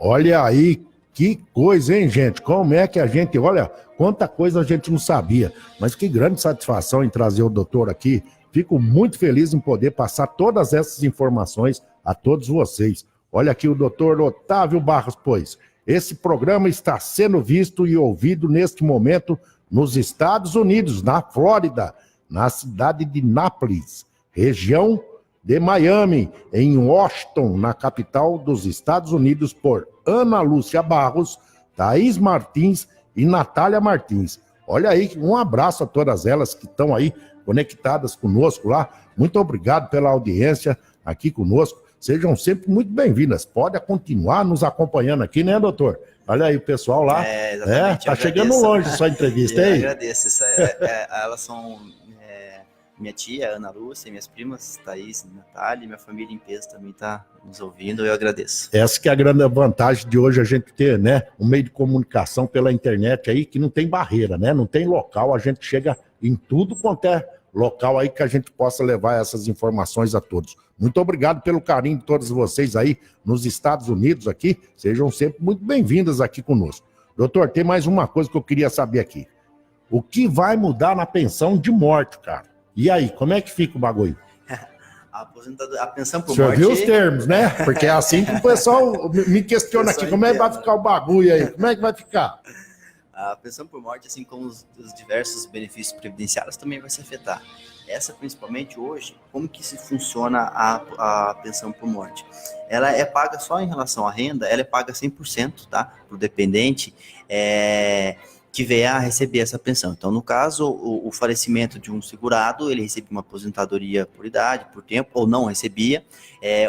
Olha aí, que coisa, hein, gente? Como é que a gente... Olha, quanta coisa a gente não sabia. Mas que grande satisfação em trazer o doutor aqui. Fico muito feliz em poder passar todas essas informações a todos vocês. Olha aqui o doutor Otávio Barros, pois. Esse programa está sendo visto e ouvido neste momento nos Estados Unidos, na Flórida, na cidade de Nápoles, região de Miami, em Washington, na capital dos Estados Unidos, por Ana Lúcia Barros, Thaís Martins e Natália Martins. Olha aí, um abraço a todas elas que estão aí conectadas conosco lá. Muito obrigado pela audiência aqui conosco. Sejam sempre muito bem-vindas. Pode continuar nos acompanhando aqui, né, doutor? Olha aí o pessoal lá. Exatamente. Tá chegando longe sua entrevista aí. Eu agradeço. Elas são minha tia, Ana Lúcia, minhas primas, Thaís, Natália, minha família em peso também está nos ouvindo, eu agradeço. Essa que é a grande vantagem de hoje a gente ter, né, um meio de comunicação pela internet aí que não tem barreira, né, não tem local, a gente chega em tudo quanto é local aí que a gente possa levar essas informações a todos. Muito obrigado pelo carinho de todos vocês aí nos Estados Unidos aqui, sejam sempre muito bem-vindas aqui conosco. Doutor, tem mais uma coisa que eu queria saber aqui. O que vai mudar na pensão de morte, cara? E aí, como é que fica o bagulho? A pensão por morte... O senhor viu os termos, né? Porque é assim que o pessoal me questiona aqui, como é que vai ficar o bagulho aí? Como é que vai ficar? A pensão por morte, assim como os diversos benefícios previdenciários, também vai se afetar. Essa, principalmente hoje, como que se funciona a pensão por morte? Ela é paga só em relação à renda, ela é paga 100%, tá? Para o dependente, que venha a receber essa pensão. Então, no caso, o falecimento de um segurado, ele recebe uma aposentadoria por idade, por tempo, ou não recebia.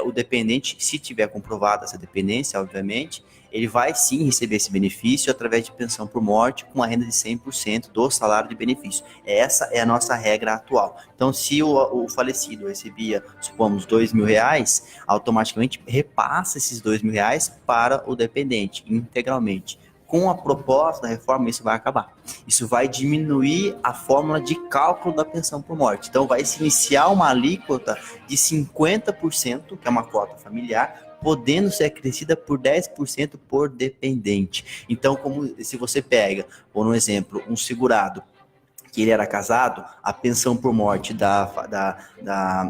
O dependente, se tiver comprovada essa dependência, obviamente, ele vai sim receber esse benefício através de pensão por morte com a renda de 100% do salário de benefício. Essa é a nossa regra atual. Então, se o falecido recebia, supomos, R$2.000, automaticamente repassa esses R$2.000 para o dependente, integralmente. Com a proposta da reforma, isso vai acabar. Isso vai diminuir a fórmula de cálculo da pensão por morte. Então, vai se iniciar uma alíquota de 50%, que é uma cota familiar, podendo ser acrescida por 10% por dependente. Então, como se você pega, por um exemplo, um segurado, que ele era casado, a pensão por morte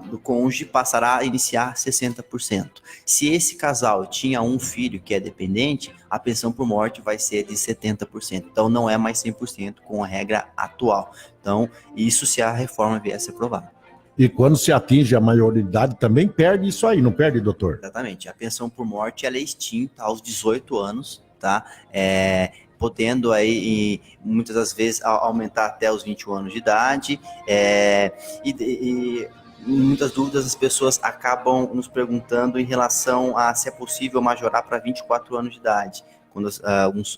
do cônjuge passará a iniciar 60%. Se esse casal tinha um filho que é dependente, a pensão por morte vai ser de 70%. Então, não é mais 100% com a regra atual. Então, isso se a reforma vier a ser aprovada. E quando se atinge a maioridade, também perde isso aí, não perde, doutor? Exatamente. A pensão por morte ela é extinta aos 18 anos, tá? Podendo aí, muitas das vezes, aumentar até os 21 anos de idade, e muitas dúvidas as pessoas acabam nos perguntando em relação a se é possível majorar para 24 anos de idade. quando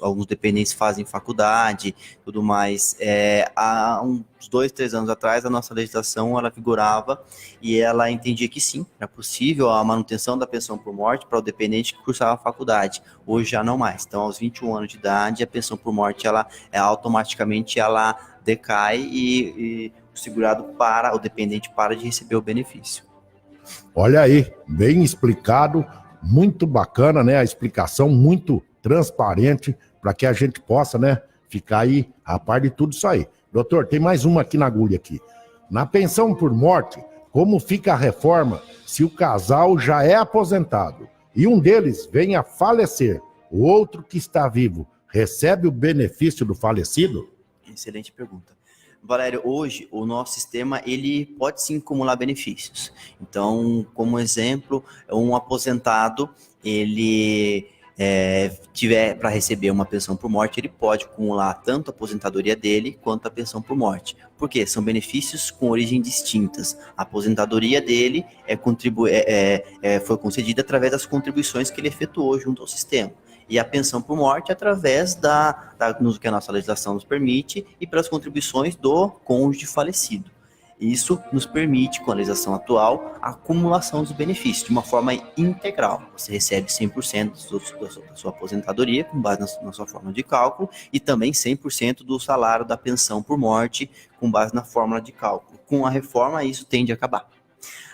alguns dependentes fazem faculdade, tudo mais. Há uns 2, 3 anos atrás, a nossa legislação ela vigorava e ela entendia que sim, era possível a manutenção da pensão por morte para o dependente que cursava a faculdade. Hoje já não mais. Então, aos 21 anos de idade, a pensão por morte ela automaticamente ela decai e o segurado o dependente para de receber o benefício. Olha aí, bem explicado, muito bacana, né? A explicação muito transparente para que a gente possa, né, ficar aí a par de tudo isso aí. Doutor, tem mais uma aqui na agulha aqui. Na pensão por morte, como fica a reforma se o casal já é aposentado e um deles vem a falecer, o outro que está vivo recebe o benefício do falecido? Excelente pergunta. Valério, hoje o nosso sistema ele pode sim acumular benefícios. Então, como exemplo, um aposentado, ele tiver para receber uma pensão por morte, ele pode acumular tanto a aposentadoria dele quanto a pensão por morte. Por quê? São benefícios com origem distintas. A aposentadoria dele foi concedida através das contribuições que ele efetuou junto ao sistema. E a pensão por morte através do que a nossa legislação nos permite e pelas contribuições do cônjuge falecido. Isso nos permite, com a legislação atual, a acumulação dos benefícios de uma forma integral. Você recebe 100% da sua aposentadoria, com base na sua fórmula de cálculo, e também 100% do salário da pensão por morte, com base na fórmula de cálculo. Com a reforma, isso tende a acabar.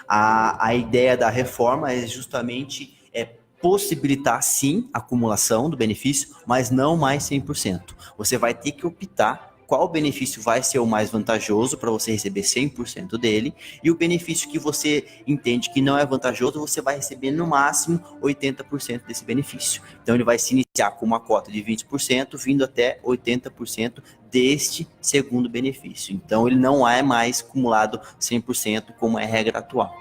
A ideia da reforma é justamente possibilitar, sim, a acumulação do benefício, mas não mais 100%. Você vai ter que optar qual benefício vai ser o mais vantajoso para você receber 100% dele, e o benefício que você entende que não é vantajoso, você vai receber no máximo 80% desse benefício. Então ele vai se iniciar com uma cota de 20%, vindo até 80% deste segundo benefício. Então ele não é mais acumulado 100% como é a regra atual.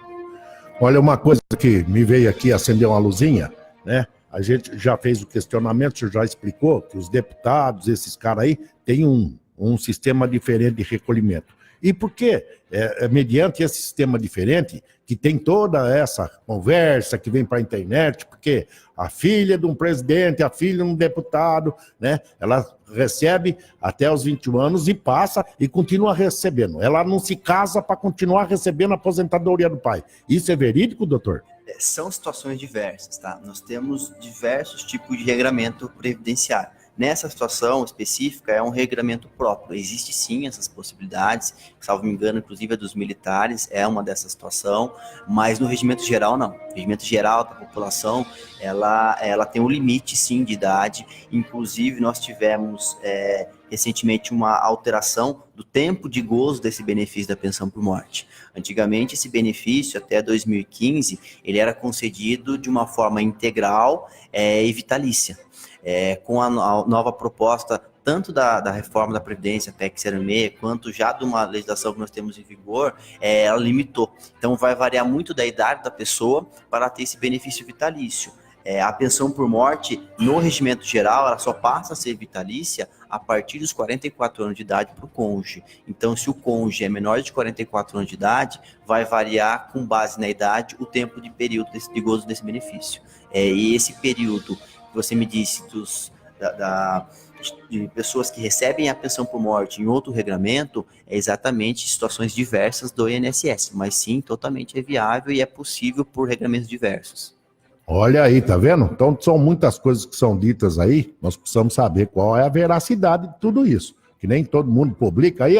Olha, uma coisa que me veio aqui acender uma luzinha, né? A gente já fez o questionamento, o senhor já explicou que os deputados, esses caras aí, têm um sistema diferente de recolhimento. E por quê? Mediante esse sistema diferente, que tem toda essa conversa que vem para a internet, porque a filha de um presidente, a filha de um deputado, né? Ela recebe até os 21 anos e passa e continua recebendo. Ela não se casa para continuar recebendo a aposentadoria do pai. Isso é verídico, doutor? São situações diversas, tá? Nós temos diversos tipos de regramento previdenciário. Nessa situação específica, é um regramento próprio. Existe sim essas possibilidades, salvo me engano, inclusive a dos militares é uma dessa situação, mas no regimento geral não. O regimento geral da população, ela tem um limite sim de idade. Inclusive nós tivemos recentemente uma alteração do tempo de gozo desse benefício da pensão por morte. Antigamente esse benefício, até 2015, ele era concedido de uma forma integral e vitalícia. Com a nova proposta, tanto da reforma da Previdência, PEC 06, quanto já de uma legislação que nós temos em vigor, ela limitou. Então vai variar muito da idade da pessoa para ter esse benefício vitalício. A pensão por morte, no regimento geral, ela só passa a ser vitalícia a partir dos 44 anos de idade para o cônjuge. Então, se o cônjuge é menor de 44 anos de idade, vai variar com base na idade o tempo de período de gozo desse benefício. E esse período que você me disse de pessoas que recebem a pensão por morte em outro regramento, é exatamente situações diversas do INSS, mas sim, totalmente é viável e é possível por regramentos diversos. Olha aí, tá vendo? Então são muitas coisas que são ditas aí, nós precisamos saber qual é a veracidade de tudo isso, que nem todo mundo publica aí,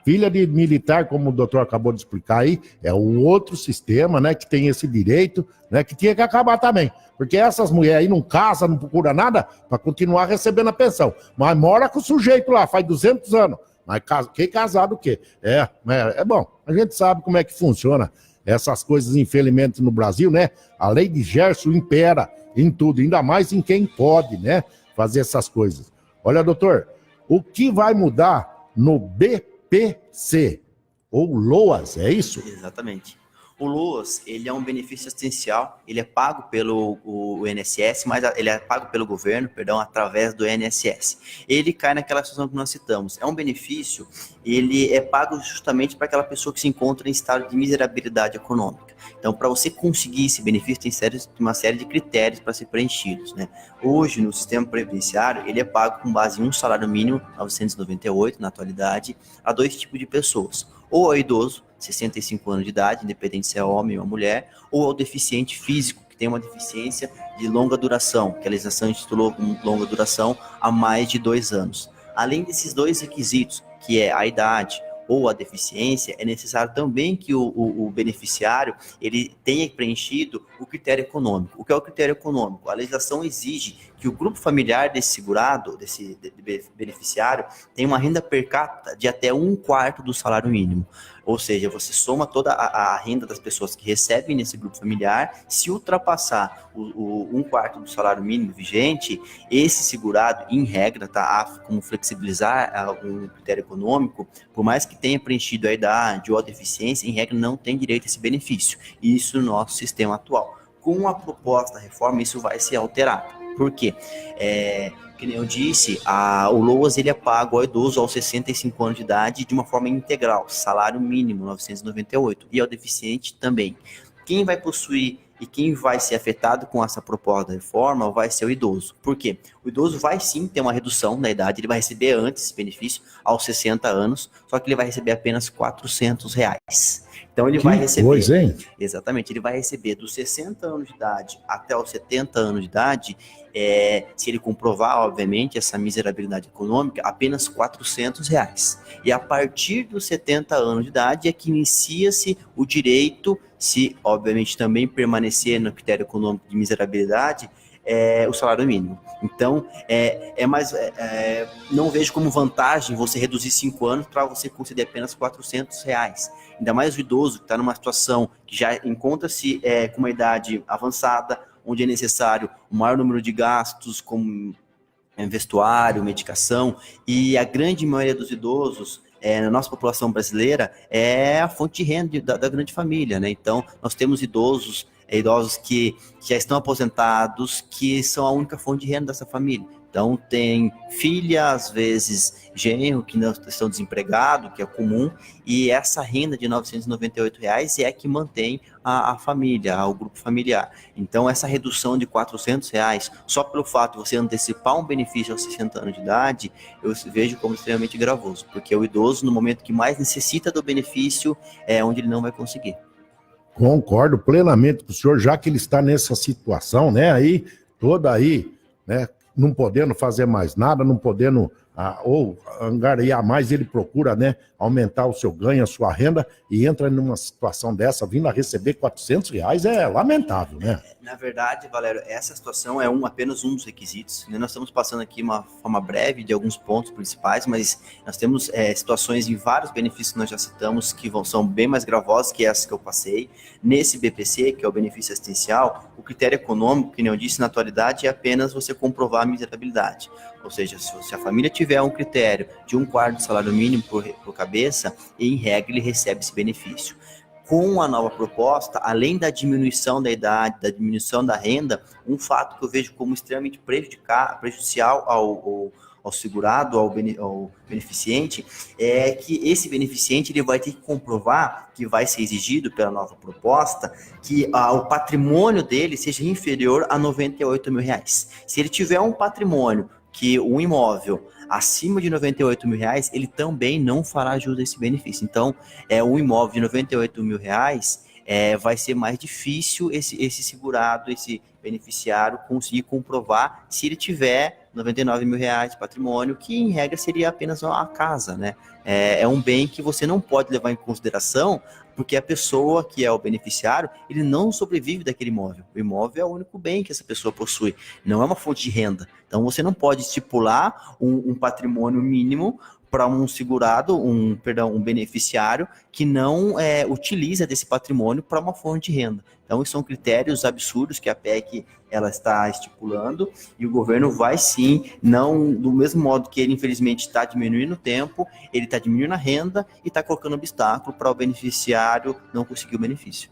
filha de militar, como o doutor acabou de explicar aí, é o outro sistema, né, que tem esse direito, né, que tinha que acabar também, porque essas mulheres aí não casam, não procuram nada para continuar recebendo a pensão, mas mora com o sujeito lá, faz 200 anos, mas que casado o quê? É bom, a gente sabe como é que funciona essas coisas, infelizmente, no Brasil, né? A lei de Gerson impera em tudo, ainda mais em quem pode, né, fazer essas coisas. Olha, doutor, o que vai mudar no BPC, ou LOAS, é isso? Exatamente. O LOAS, ele é um benefício assistencial, ele é pago pelo o INSS, mas ele é pago pelo governo, através do INSS. Ele cai naquela situação que nós citamos. É um benefício, ele é pago justamente para aquela pessoa que se encontra em estado de miserabilidade econômica. Então, para você conseguir esse benefício, tem uma série de critérios para ser preenchidos, né? Hoje, no sistema previdenciário, ele é pago com base em um salário mínimo, 998, na atualidade, a 2 tipos de pessoas. Ou ao idoso, 65 anos de idade, independente se é homem ou mulher, ou ao deficiente físico, que tem uma deficiência de longa duração, que a legislação intitulou como longa duração há mais de 2 anos. Além desses 2 requisitos, que é a idade ou a deficiência, é necessário também que o beneficiário ele tenha preenchido o critério econômico. O que é o critério econômico? A legislação exige que o grupo familiar desse segurado, desse beneficiário, tenha uma renda per capita de até 1/4 do salário mínimo. Ou seja, você soma toda a renda das pessoas que recebem nesse grupo familiar. Se ultrapassar o 1/4 do salário mínimo vigente, esse segurado, em regra, há como flexibilizar um critério econômico, por mais que tenha preenchido a idade ou a deficiência, em regra não tem direito a esse benefício. Isso no nosso sistema atual. Com a proposta da reforma, isso vai ser alterado. Por quê? Que nem eu disse, o LOAS ele é pago ao idoso aos 65 anos de idade de uma forma integral, salário mínimo 998, e ao deficiente também. Quem vai possuir e quem vai ser afetado com essa proposta da reforma vai ser o idoso. Por quê? O idoso vai sim ter uma redução na idade, ele vai receber antes esse benefício, aos 60 anos, só que ele vai receber apenas R$400. Então ele vai receber... Coisa, hein? Exatamente, ele vai receber dos 60 anos de idade até os 70 anos de idade, se ele comprovar, obviamente, essa miserabilidade econômica, apenas R$400. E a partir dos 70 anos de idade é que inicia-se o direito, se obviamente também permanecer no critério econômico de miserabilidade, o salário mínimo. Então, não vejo como vantagem você reduzir 5 anos para você conceder apenas R$400. Ainda mais o idoso que está numa situação que já encontra-se com uma idade avançada, onde é necessário um maior número de gastos, como vestuário, medicação, e a grande maioria dos idosos na nossa população brasileira é a fonte de renda da grande família, né? Então, nós temos idosos que já estão aposentados, que são a única fonte de renda dessa família. Então, tem filha, às vezes genro, que não estão desempregados, que é comum, e essa renda de R$998 é a que mantém a família, o grupo familiar. Então, essa redução de R$400, só pelo fato de você antecipar um benefício aos 60 anos de idade, eu vejo como extremamente gravoso, porque o idoso, no momento que mais necessita do benefício, é onde ele não vai conseguir. Concordo plenamente com o senhor, já que ele está nessa situação, né, né, não podendo fazer mais nada, não podendo ou angariar mais, ele procura, né, aumentar o seu ganho, a sua renda, e entra numa situação dessa, vindo a receber R$400, é lamentável, né? Na verdade, Valério, essa situação é apenas um dos requisitos, né? Nós estamos passando aqui uma forma breve de alguns pontos principais, mas nós temos situações em vários benefícios que nós já citamos que são bem mais gravosas que essas que eu passei. Nesse BPC, que é o benefício assistencial, o critério econômico, que nem eu disse, na atualidade, é apenas você comprovar a miserabilidade. Ou seja, se a família tiver um critério de 1/4 do salário mínimo por cabeça, em regra ele recebe esse benefício. Com a nova proposta, além da diminuição da idade, da diminuição da renda, um fato que eu vejo como extremamente prejudicial ao segurado, ao beneficiente, é que esse beneficiente ele vai ter que comprovar, que vai ser exigido pela nova proposta, que o patrimônio dele seja inferior a R$98 mil. Se ele tiver um patrimônio, que um imóvel acima de R$98 mil, ele também não fará jus a esse benefício. Então, um imóvel de R$98 mil, vai ser mais difícil esse segurado, esse beneficiário conseguir comprovar se ele tiver R$99 mil de patrimônio, que em regra seria apenas a casa, né? É um bem que você não pode levar em consideração, porque a pessoa que é o beneficiário, ele não sobrevive daquele imóvel. O imóvel é o único bem que essa pessoa possui, não é uma fonte de renda. Então você não pode estipular um patrimônio mínimo para um segurado, um beneficiário que não utiliza desse patrimônio para uma fonte de renda. Então, são critérios absurdos que a PEC ela está estipulando, e o governo vai sim, não do mesmo modo que ele infelizmente está diminuindo o tempo, ele está diminuindo a renda e está colocando obstáculo para o beneficiário não conseguir o benefício.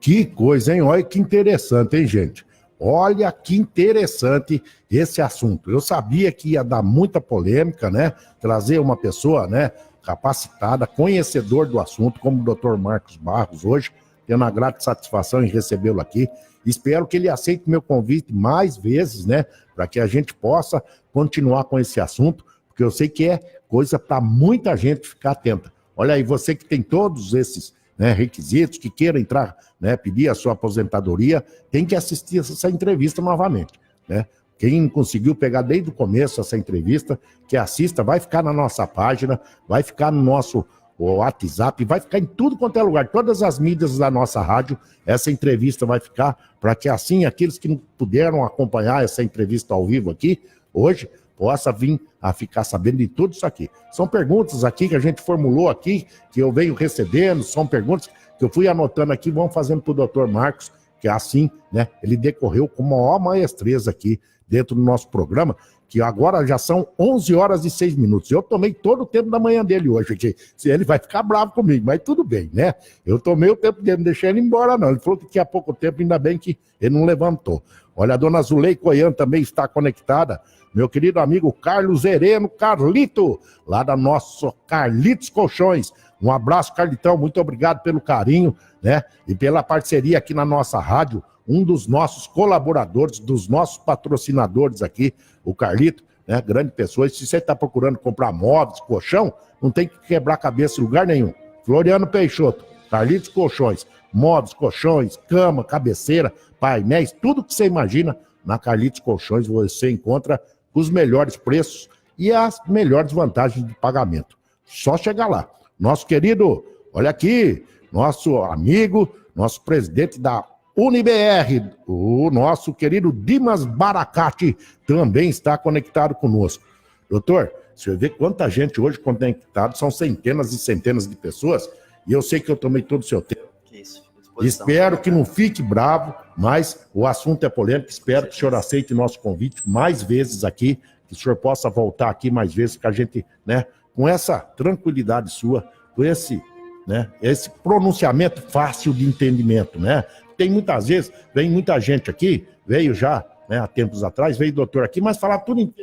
Que coisa, hein? Olha que interessante, hein, gente? Olha que interessante esse assunto. Eu sabia que ia dar muita polêmica, né? Trazer uma pessoa, né, capacitada, conhecedor do assunto, como o Dr. Marcos Barros hoje, tendo a grata satisfação em recebê-lo aqui. Espero que ele aceite meu convite mais vezes, né? Para que a gente possa continuar com esse assunto, porque eu sei que é coisa para muita gente ficar atenta. Olha aí, você que tem todos esses, né, requisitos, que queira entrar, né, pedir a sua aposentadoria, tem que assistir essa entrevista novamente, né? Quem conseguiu pegar desde o começo essa entrevista, que assista, vai ficar na nossa página, vai ficar no nosso WhatsApp, vai ficar em tudo quanto é lugar, todas as mídias da nossa rádio, essa entrevista vai ficar, para que assim, aqueles que não puderam acompanhar essa entrevista ao vivo aqui, hoje, possa vir a ficar sabendo de tudo isso aqui. São perguntas aqui que a gente formulou aqui, que eu venho recebendo, são perguntas que eu fui anotando aqui, vamos fazendo para o Dr. Marcos, que assim, né, ele decorreu com maior maestreza aqui dentro do nosso programa, que agora já são 11 horas e 6 minutos. Eu tomei todo o tempo da manhã dele hoje, que ele vai ficar bravo comigo, mas tudo bem, né? Eu tomei o tempo dele, não deixei ele embora não. Ele falou que tinha pouco tempo, ainda bem que ele não levantou. Olha, a dona Zulei Coian também está conectada. Meu querido amigo Carlos Hereno, Carlito, lá da nossa Carlitos Colchões. Um abraço, Carlitão, muito obrigado pelo carinho, né? E pela parceria aqui na nossa rádio. Um dos nossos colaboradores, dos nossos patrocinadores aqui, o Carlito, né? Grande pessoa. E se você está procurando comprar móveis, colchão, não tem que quebrar cabeça em lugar nenhum. Floriano Peixoto, Carlitos Colchões, móveis, colchões, cama, cabeceira, painéis, tudo que você imagina, na Carlitos Colchões você encontra os melhores preços e as melhores vantagens de pagamento. Só chegar lá. Nosso querido, olha aqui, nosso amigo, nosso presidente da UniBR, o nosso querido Dimas Baracate, também está conectado conosco. Doutor, você vê quanta gente hoje conectado, são centenas e centenas de pessoas, e eu sei que eu tomei todo o seu tempo. Isso, espero que não fique bravo, mas o assunto é polêmico, espero que o senhor aceite nosso convite mais vezes aqui, que o senhor possa voltar aqui mais vezes, que a gente, né, com essa tranquilidade sua, com esse, né, esse pronunciamento fácil de entendimento, né? Tem muitas vezes, vem muita gente aqui, veio já, né, há tempos atrás, veio o doutor aqui, mas falar tudo em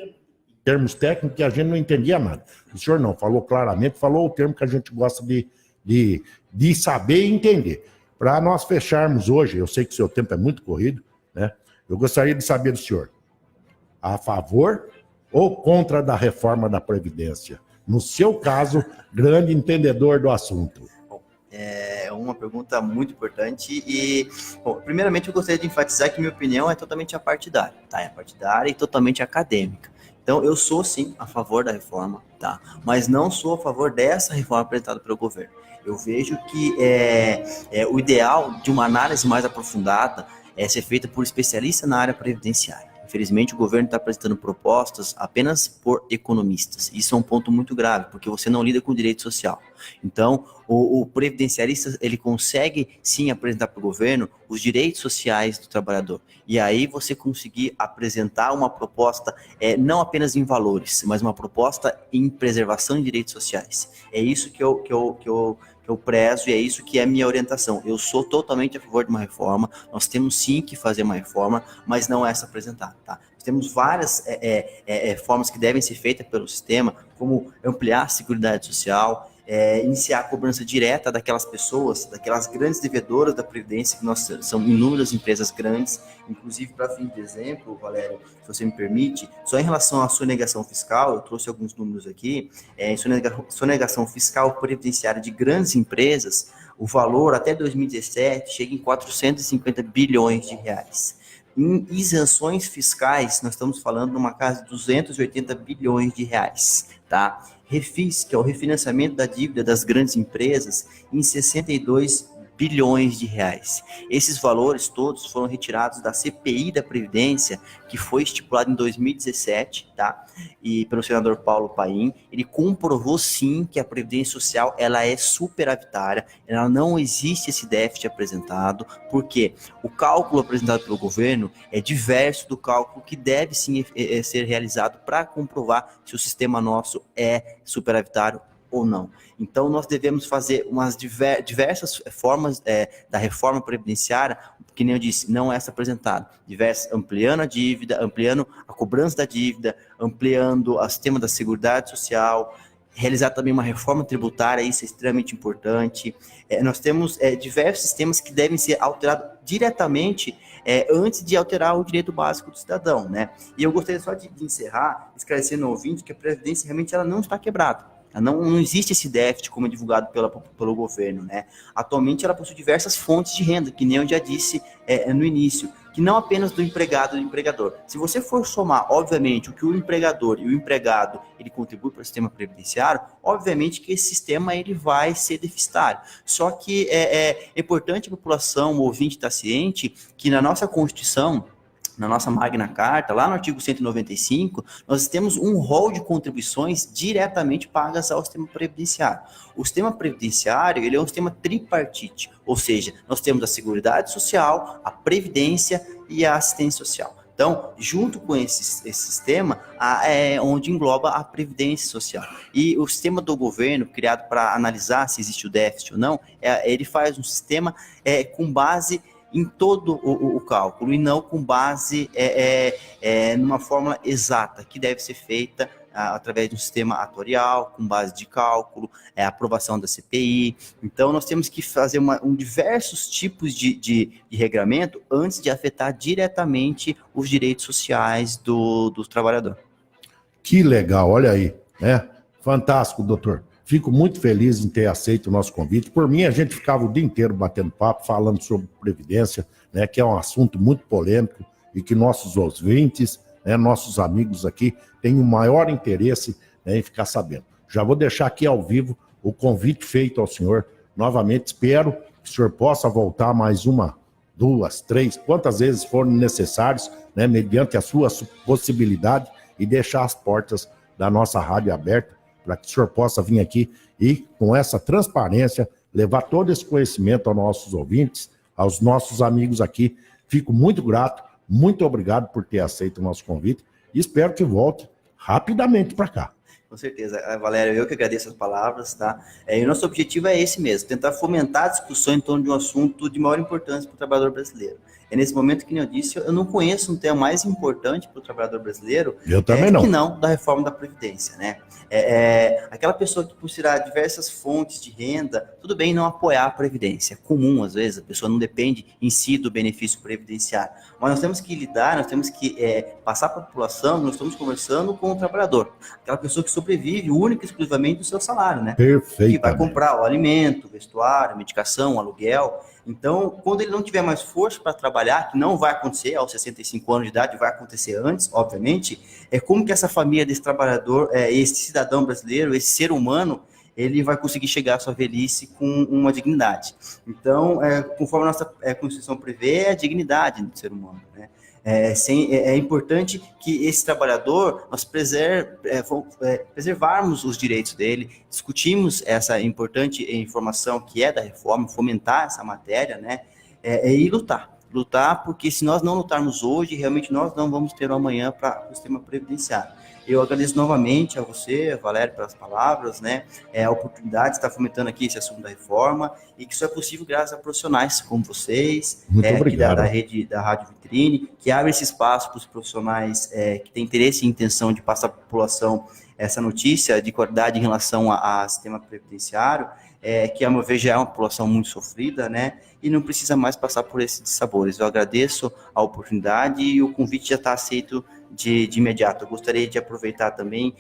termos técnicos que a gente não entendia nada. O senhor não, falou claramente, falou o termo que a gente gosta de saber e entender. Para nós fecharmos hoje, eu sei que o seu tempo é muito corrido, né? Eu gostaria de saber do senhor, a favor ou contra da reforma da Previdência? No seu caso, grande entendedor do assunto. É uma pergunta muito importante e, bom, primeiramente eu gostaria de enfatizar que minha opinião é totalmente apartidária, tá? É partidária e totalmente acadêmica. Então, eu sou, sim, a favor da reforma, tá? Mas não sou a favor dessa reforma apresentada pelo governo. Eu vejo que o ideal de uma análise mais aprofundada é ser feita por especialistas na área previdenciária. Infelizmente, o governo está apresentando propostas apenas por economistas. Isso é um ponto muito grave, porque você não lida com o direito social. Então, o previdenciarista, ele consegue, sim, apresentar para o governo os direitos sociais do trabalhador. E aí você conseguir apresentar uma proposta, não apenas em valores, mas uma proposta em preservação de direitos sociais. É isso que eu prezo e é isso que é a minha orientação. Eu sou totalmente a favor de uma reforma, nós temos sim que fazer uma reforma, mas não essa apresentada, tá? Nós temos várias formas que devem ser feitas pelo sistema, como ampliar a seguridade social, iniciar a cobrança direta daquelas pessoas, daquelas grandes devedoras da Previdência, que são inúmeras empresas grandes, inclusive para fim de exemplo, Valério, se você me permite, só em relação à sonegação fiscal, eu trouxe alguns números aqui, sonegação fiscal previdenciária de grandes empresas, o valor até 2017 chega em 450 bilhões de reais. Em isenções fiscais, nós estamos falando de uma casa de 280 bilhões de reais, tá? Refis, que é o refinanciamento da dívida das grandes empresas, em 62 bilhões de reais. Esses valores todos foram retirados da CPI da Previdência, que foi estipulada em 2017, tá? E pelo senador Paulo Paim, ele comprovou sim que a Previdência Social, ela é superavitária, ela não existe esse déficit apresentado, porque o cálculo apresentado pelo governo é diverso do cálculo que deve sim ser realizado para comprovar se o sistema nosso é superavitário ou não. Então, nós devemos fazer umas diversas formas da reforma previdenciária, que nem eu disse, não essa apresentada, ampliando a dívida, ampliando a cobrança da dívida, ampliando o sistema da Seguridade Social, realizar também uma reforma tributária, isso é extremamente importante. Nós temos diversos sistemas que devem ser alterados diretamente antes de alterar o direito básico do cidadão, né? E eu gostaria só de encerrar, esclarecendo ao ouvinte que a Previdência realmente ela não está quebrada. Não existe esse déficit como é divulgado pelo governo, né? Atualmente ela possui diversas fontes de renda, que nem eu já disse no início, que não apenas do empregado e do empregador. Se você for somar, obviamente, o que o empregador e o empregado ele contribui para o sistema previdenciário, obviamente que esse sistema ele vai ser deficitário. Só que é importante a população, o ouvinte estar ciente que na nossa Constituição, na nossa Magna Carta, lá no artigo 195, nós temos um rol de contribuições diretamente pagas ao sistema previdenciário. O sistema previdenciário, ele é um sistema tripartite, ou seja, nós temos a Seguridade Social, a Previdência e a Assistência Social. Então, junto com esse sistema, é onde engloba a Previdência Social. E o sistema do governo, criado para analisar se existe o déficit ou não, ele faz um sistema com base em todo o cálculo, e não com base numa fórmula exata, que deve ser feita através de um sistema atuarial, com base de cálculo, aprovação da CPI. Então, nós temos que fazer diversos tipos de regramento antes de afetar diretamente os direitos sociais do trabalhador. Que legal, olha aí, né? Fantástico, doutor. Fico muito feliz em ter aceito o nosso convite. Por mim, a gente ficava o dia inteiro batendo papo, falando sobre Previdência, né, que é um assunto muito polêmico e que nossos ouvintes, né, nossos amigos aqui, têm o maior interesse, né, em ficar sabendo. Já vou deixar aqui ao vivo o convite feito ao senhor. Novamente, espero que o senhor possa voltar mais 1, 2, 3, quantas vezes forem necessários, né, mediante a sua possibilidade, e deixar as portas da nossa rádio aberta, para que o senhor possa vir aqui e, com essa transparência, levar todo esse conhecimento aos nossos ouvintes, aos nossos amigos aqui. Fico muito grato, muito obrigado por ter aceito o nosso convite e espero que volte rapidamente para cá. Com certeza, Valério, eu que agradeço as palavras, tá? E o nosso objetivo é esse mesmo, tentar fomentar a discussão em torno de um assunto de maior importância para o trabalhador brasileiro. É nesse momento que eu disse, eu não conheço um tema mais importante para o trabalhador brasileiro que não da reforma da Previdência, né? Aquela pessoa que possuirá diversas fontes de renda, tudo bem não apoiar a Previdência, é comum às vezes, a pessoa não depende em si do benefício previdenciário, mas nós temos que lidar, nós temos que passar para a população, nós estamos conversando com o trabalhador, aquela pessoa que sobrevive única e exclusivamente do seu salário, né? Perfeito. Que vai comprar o alimento, o vestuário, a medicação, o aluguel. Então, quando ele não tiver mais força para trabalhar, que não vai acontecer aos 65 anos de idade, vai acontecer antes, obviamente, como que essa família desse trabalhador, esse cidadão brasileiro, esse ser humano, ele vai conseguir chegar à sua velhice com uma dignidade. Então, conforme a nossa Constituição prevê, é a dignidade do ser humano, né? É importante que esse trabalhador, nós preservarmos os direitos dele, discutimos essa importante informação que é da reforma, fomentar essa matéria, né, e lutar, porque se nós não lutarmos hoje, realmente nós não vamos ter o amanhã para o sistema previdenciário. Eu agradeço novamente a você, Valério, pelas palavras, né, a oportunidade de estar fomentando aqui esse assunto da reforma, e que isso é possível graças a profissionais como vocês, aqui da rede da Rádio Vitrine, que abre esse espaço para os profissionais que têm interesse e intenção de passar para a população essa notícia de qualidade em relação ao sistema previdenciário, que, a meu ver, já é uma população muito sofrida, né, e não precisa mais passar por esses dissabores. Eu agradeço a oportunidade e o convite já está aceito de imediato. Eu gostaria de aproveitar também,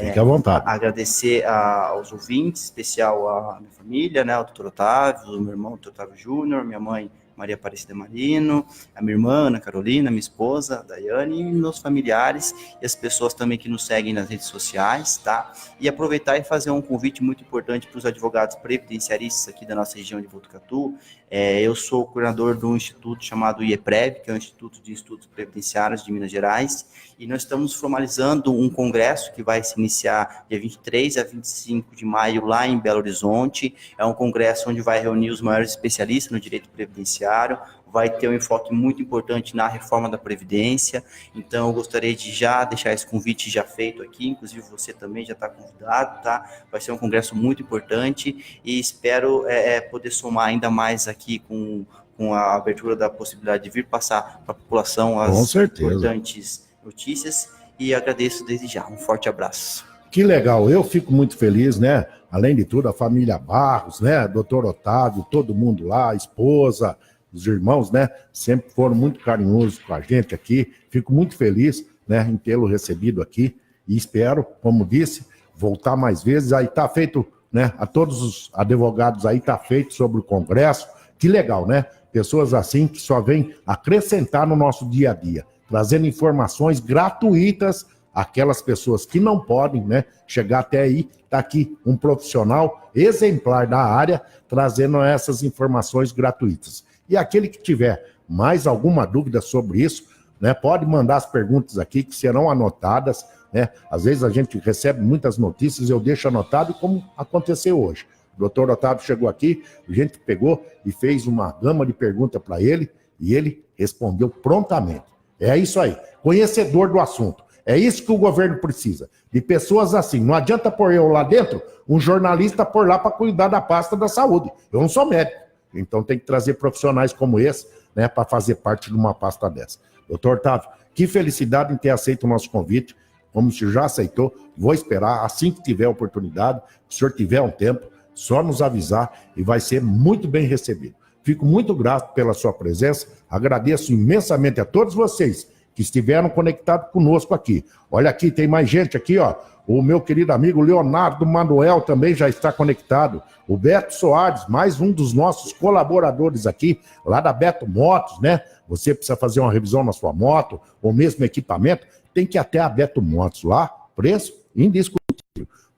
fique à vontade, agradecer aos ouvintes, em especial à minha família, né, ao doutor Otávio, o meu irmão, o doutor Otávio Júnior, minha mãe, Maria Aparecida Marino, a minha irmã, Ana Carolina, minha esposa, Daiane, e meus familiares e as pessoas também que nos seguem nas redes sociais, tá? E aproveitar e fazer um convite muito importante para os advogados previdenciaristas aqui da nossa região de Botucatu. Eu sou coordenador de um instituto chamado IEPREV, que é o Instituto de Estudos Previdenciários de Minas Gerais, e nós estamos formalizando um congresso que vai se iniciar dia 23 a 25 de maio lá em Belo Horizonte. É um congresso onde vai reunir os maiores especialistas no direito previdenciário, vai ter um enfoque muito importante na reforma da Previdência. Então, eu gostaria de já deixar esse convite já feito aqui, inclusive você também já está convidado, tá? Vai ser um congresso muito importante e espero poder somar ainda mais aqui com a abertura da possibilidade de vir passar para a população as importantes notícias, e agradeço desde já. Um forte abraço. Que legal, eu fico muito feliz, né? Além de tudo, a família Barros, né? Doutor Otávio, todo mundo lá, a esposa, os irmãos, né? Sempre foram muito carinhosos com a gente aqui. Fico muito feliz, né? Em tê-lo recebido aqui e espero, como disse, voltar mais vezes. Aí tá feito, né? A todos os advogados aí tá feito sobre o Congresso. Que legal, né? Pessoas assim que só vêm acrescentar no nosso dia a dia, trazendo informações gratuitas àquelas pessoas que não podem, né, chegar até aí. Está aqui um profissional exemplar da área trazendo essas informações gratuitas. E aquele que tiver mais alguma dúvida sobre isso, né, pode mandar as perguntas aqui que serão anotadas, né? Às vezes a gente recebe muitas notícias, eu deixo anotado como aconteceu hoje. O doutor Otávio chegou aqui, a gente pegou e fez uma gama de perguntas para ele e ele respondeu prontamente. É isso aí, conhecedor do assunto. É isso que o governo precisa, de pessoas assim. Não adianta pôr eu lá dentro, um jornalista por lá para cuidar da pasta da saúde. Eu não sou médico, então tem que trazer profissionais como esse, né, para fazer parte de uma pasta dessa. Doutor Otávio, que felicidade em ter aceito o nosso convite. Como o senhor já aceitou, vou esperar, assim que tiver oportunidade, se o senhor tiver um tempo, só nos avisar e vai ser muito bem recebido. Fico muito grato pela sua presença, agradeço imensamente a todos vocês que estiveram conectados conosco aqui. Olha aqui, tem mais gente aqui, ó. O meu querido amigo Leonardo Manuel também já está conectado. O Beto Soares, mais um dos nossos colaboradores aqui, lá da Beto Motos, né? Você precisa fazer uma revisão na sua moto, ou mesmo equipamento, tem que ir até a Beto Motos lá, preço indiscutível.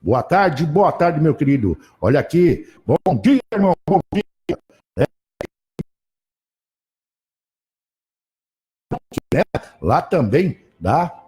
Boa tarde, meu querido. Olha aqui, bom dia, irmão, bom dia. Lá também dá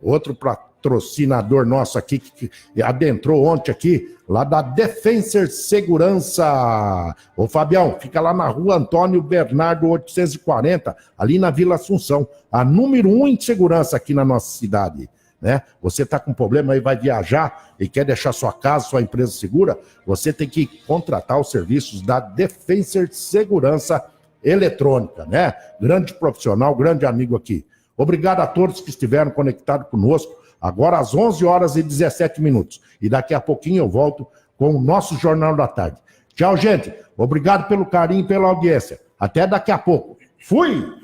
outro patrocinador nosso aqui que adentrou ontem aqui, lá da Defensor Segurança. Ô Fabião, fica lá na rua Antônio Bernardo 840, ali na Vila Assunção, a número 1 em segurança aqui na nossa cidade, né? Você tá com problema aí, vai viajar e quer deixar sua casa, sua empresa segura, você tem que contratar os serviços da Defensor Segurança Eletrônica, né? Grande profissional, grande amigo aqui. Obrigado a todos que estiveram conectados conosco. Agora às 11h17. E daqui a pouquinho eu volto com o nosso Jornal da Tarde. Tchau, gente. Obrigado pelo carinho e pela audiência. Até daqui a pouco. Fui!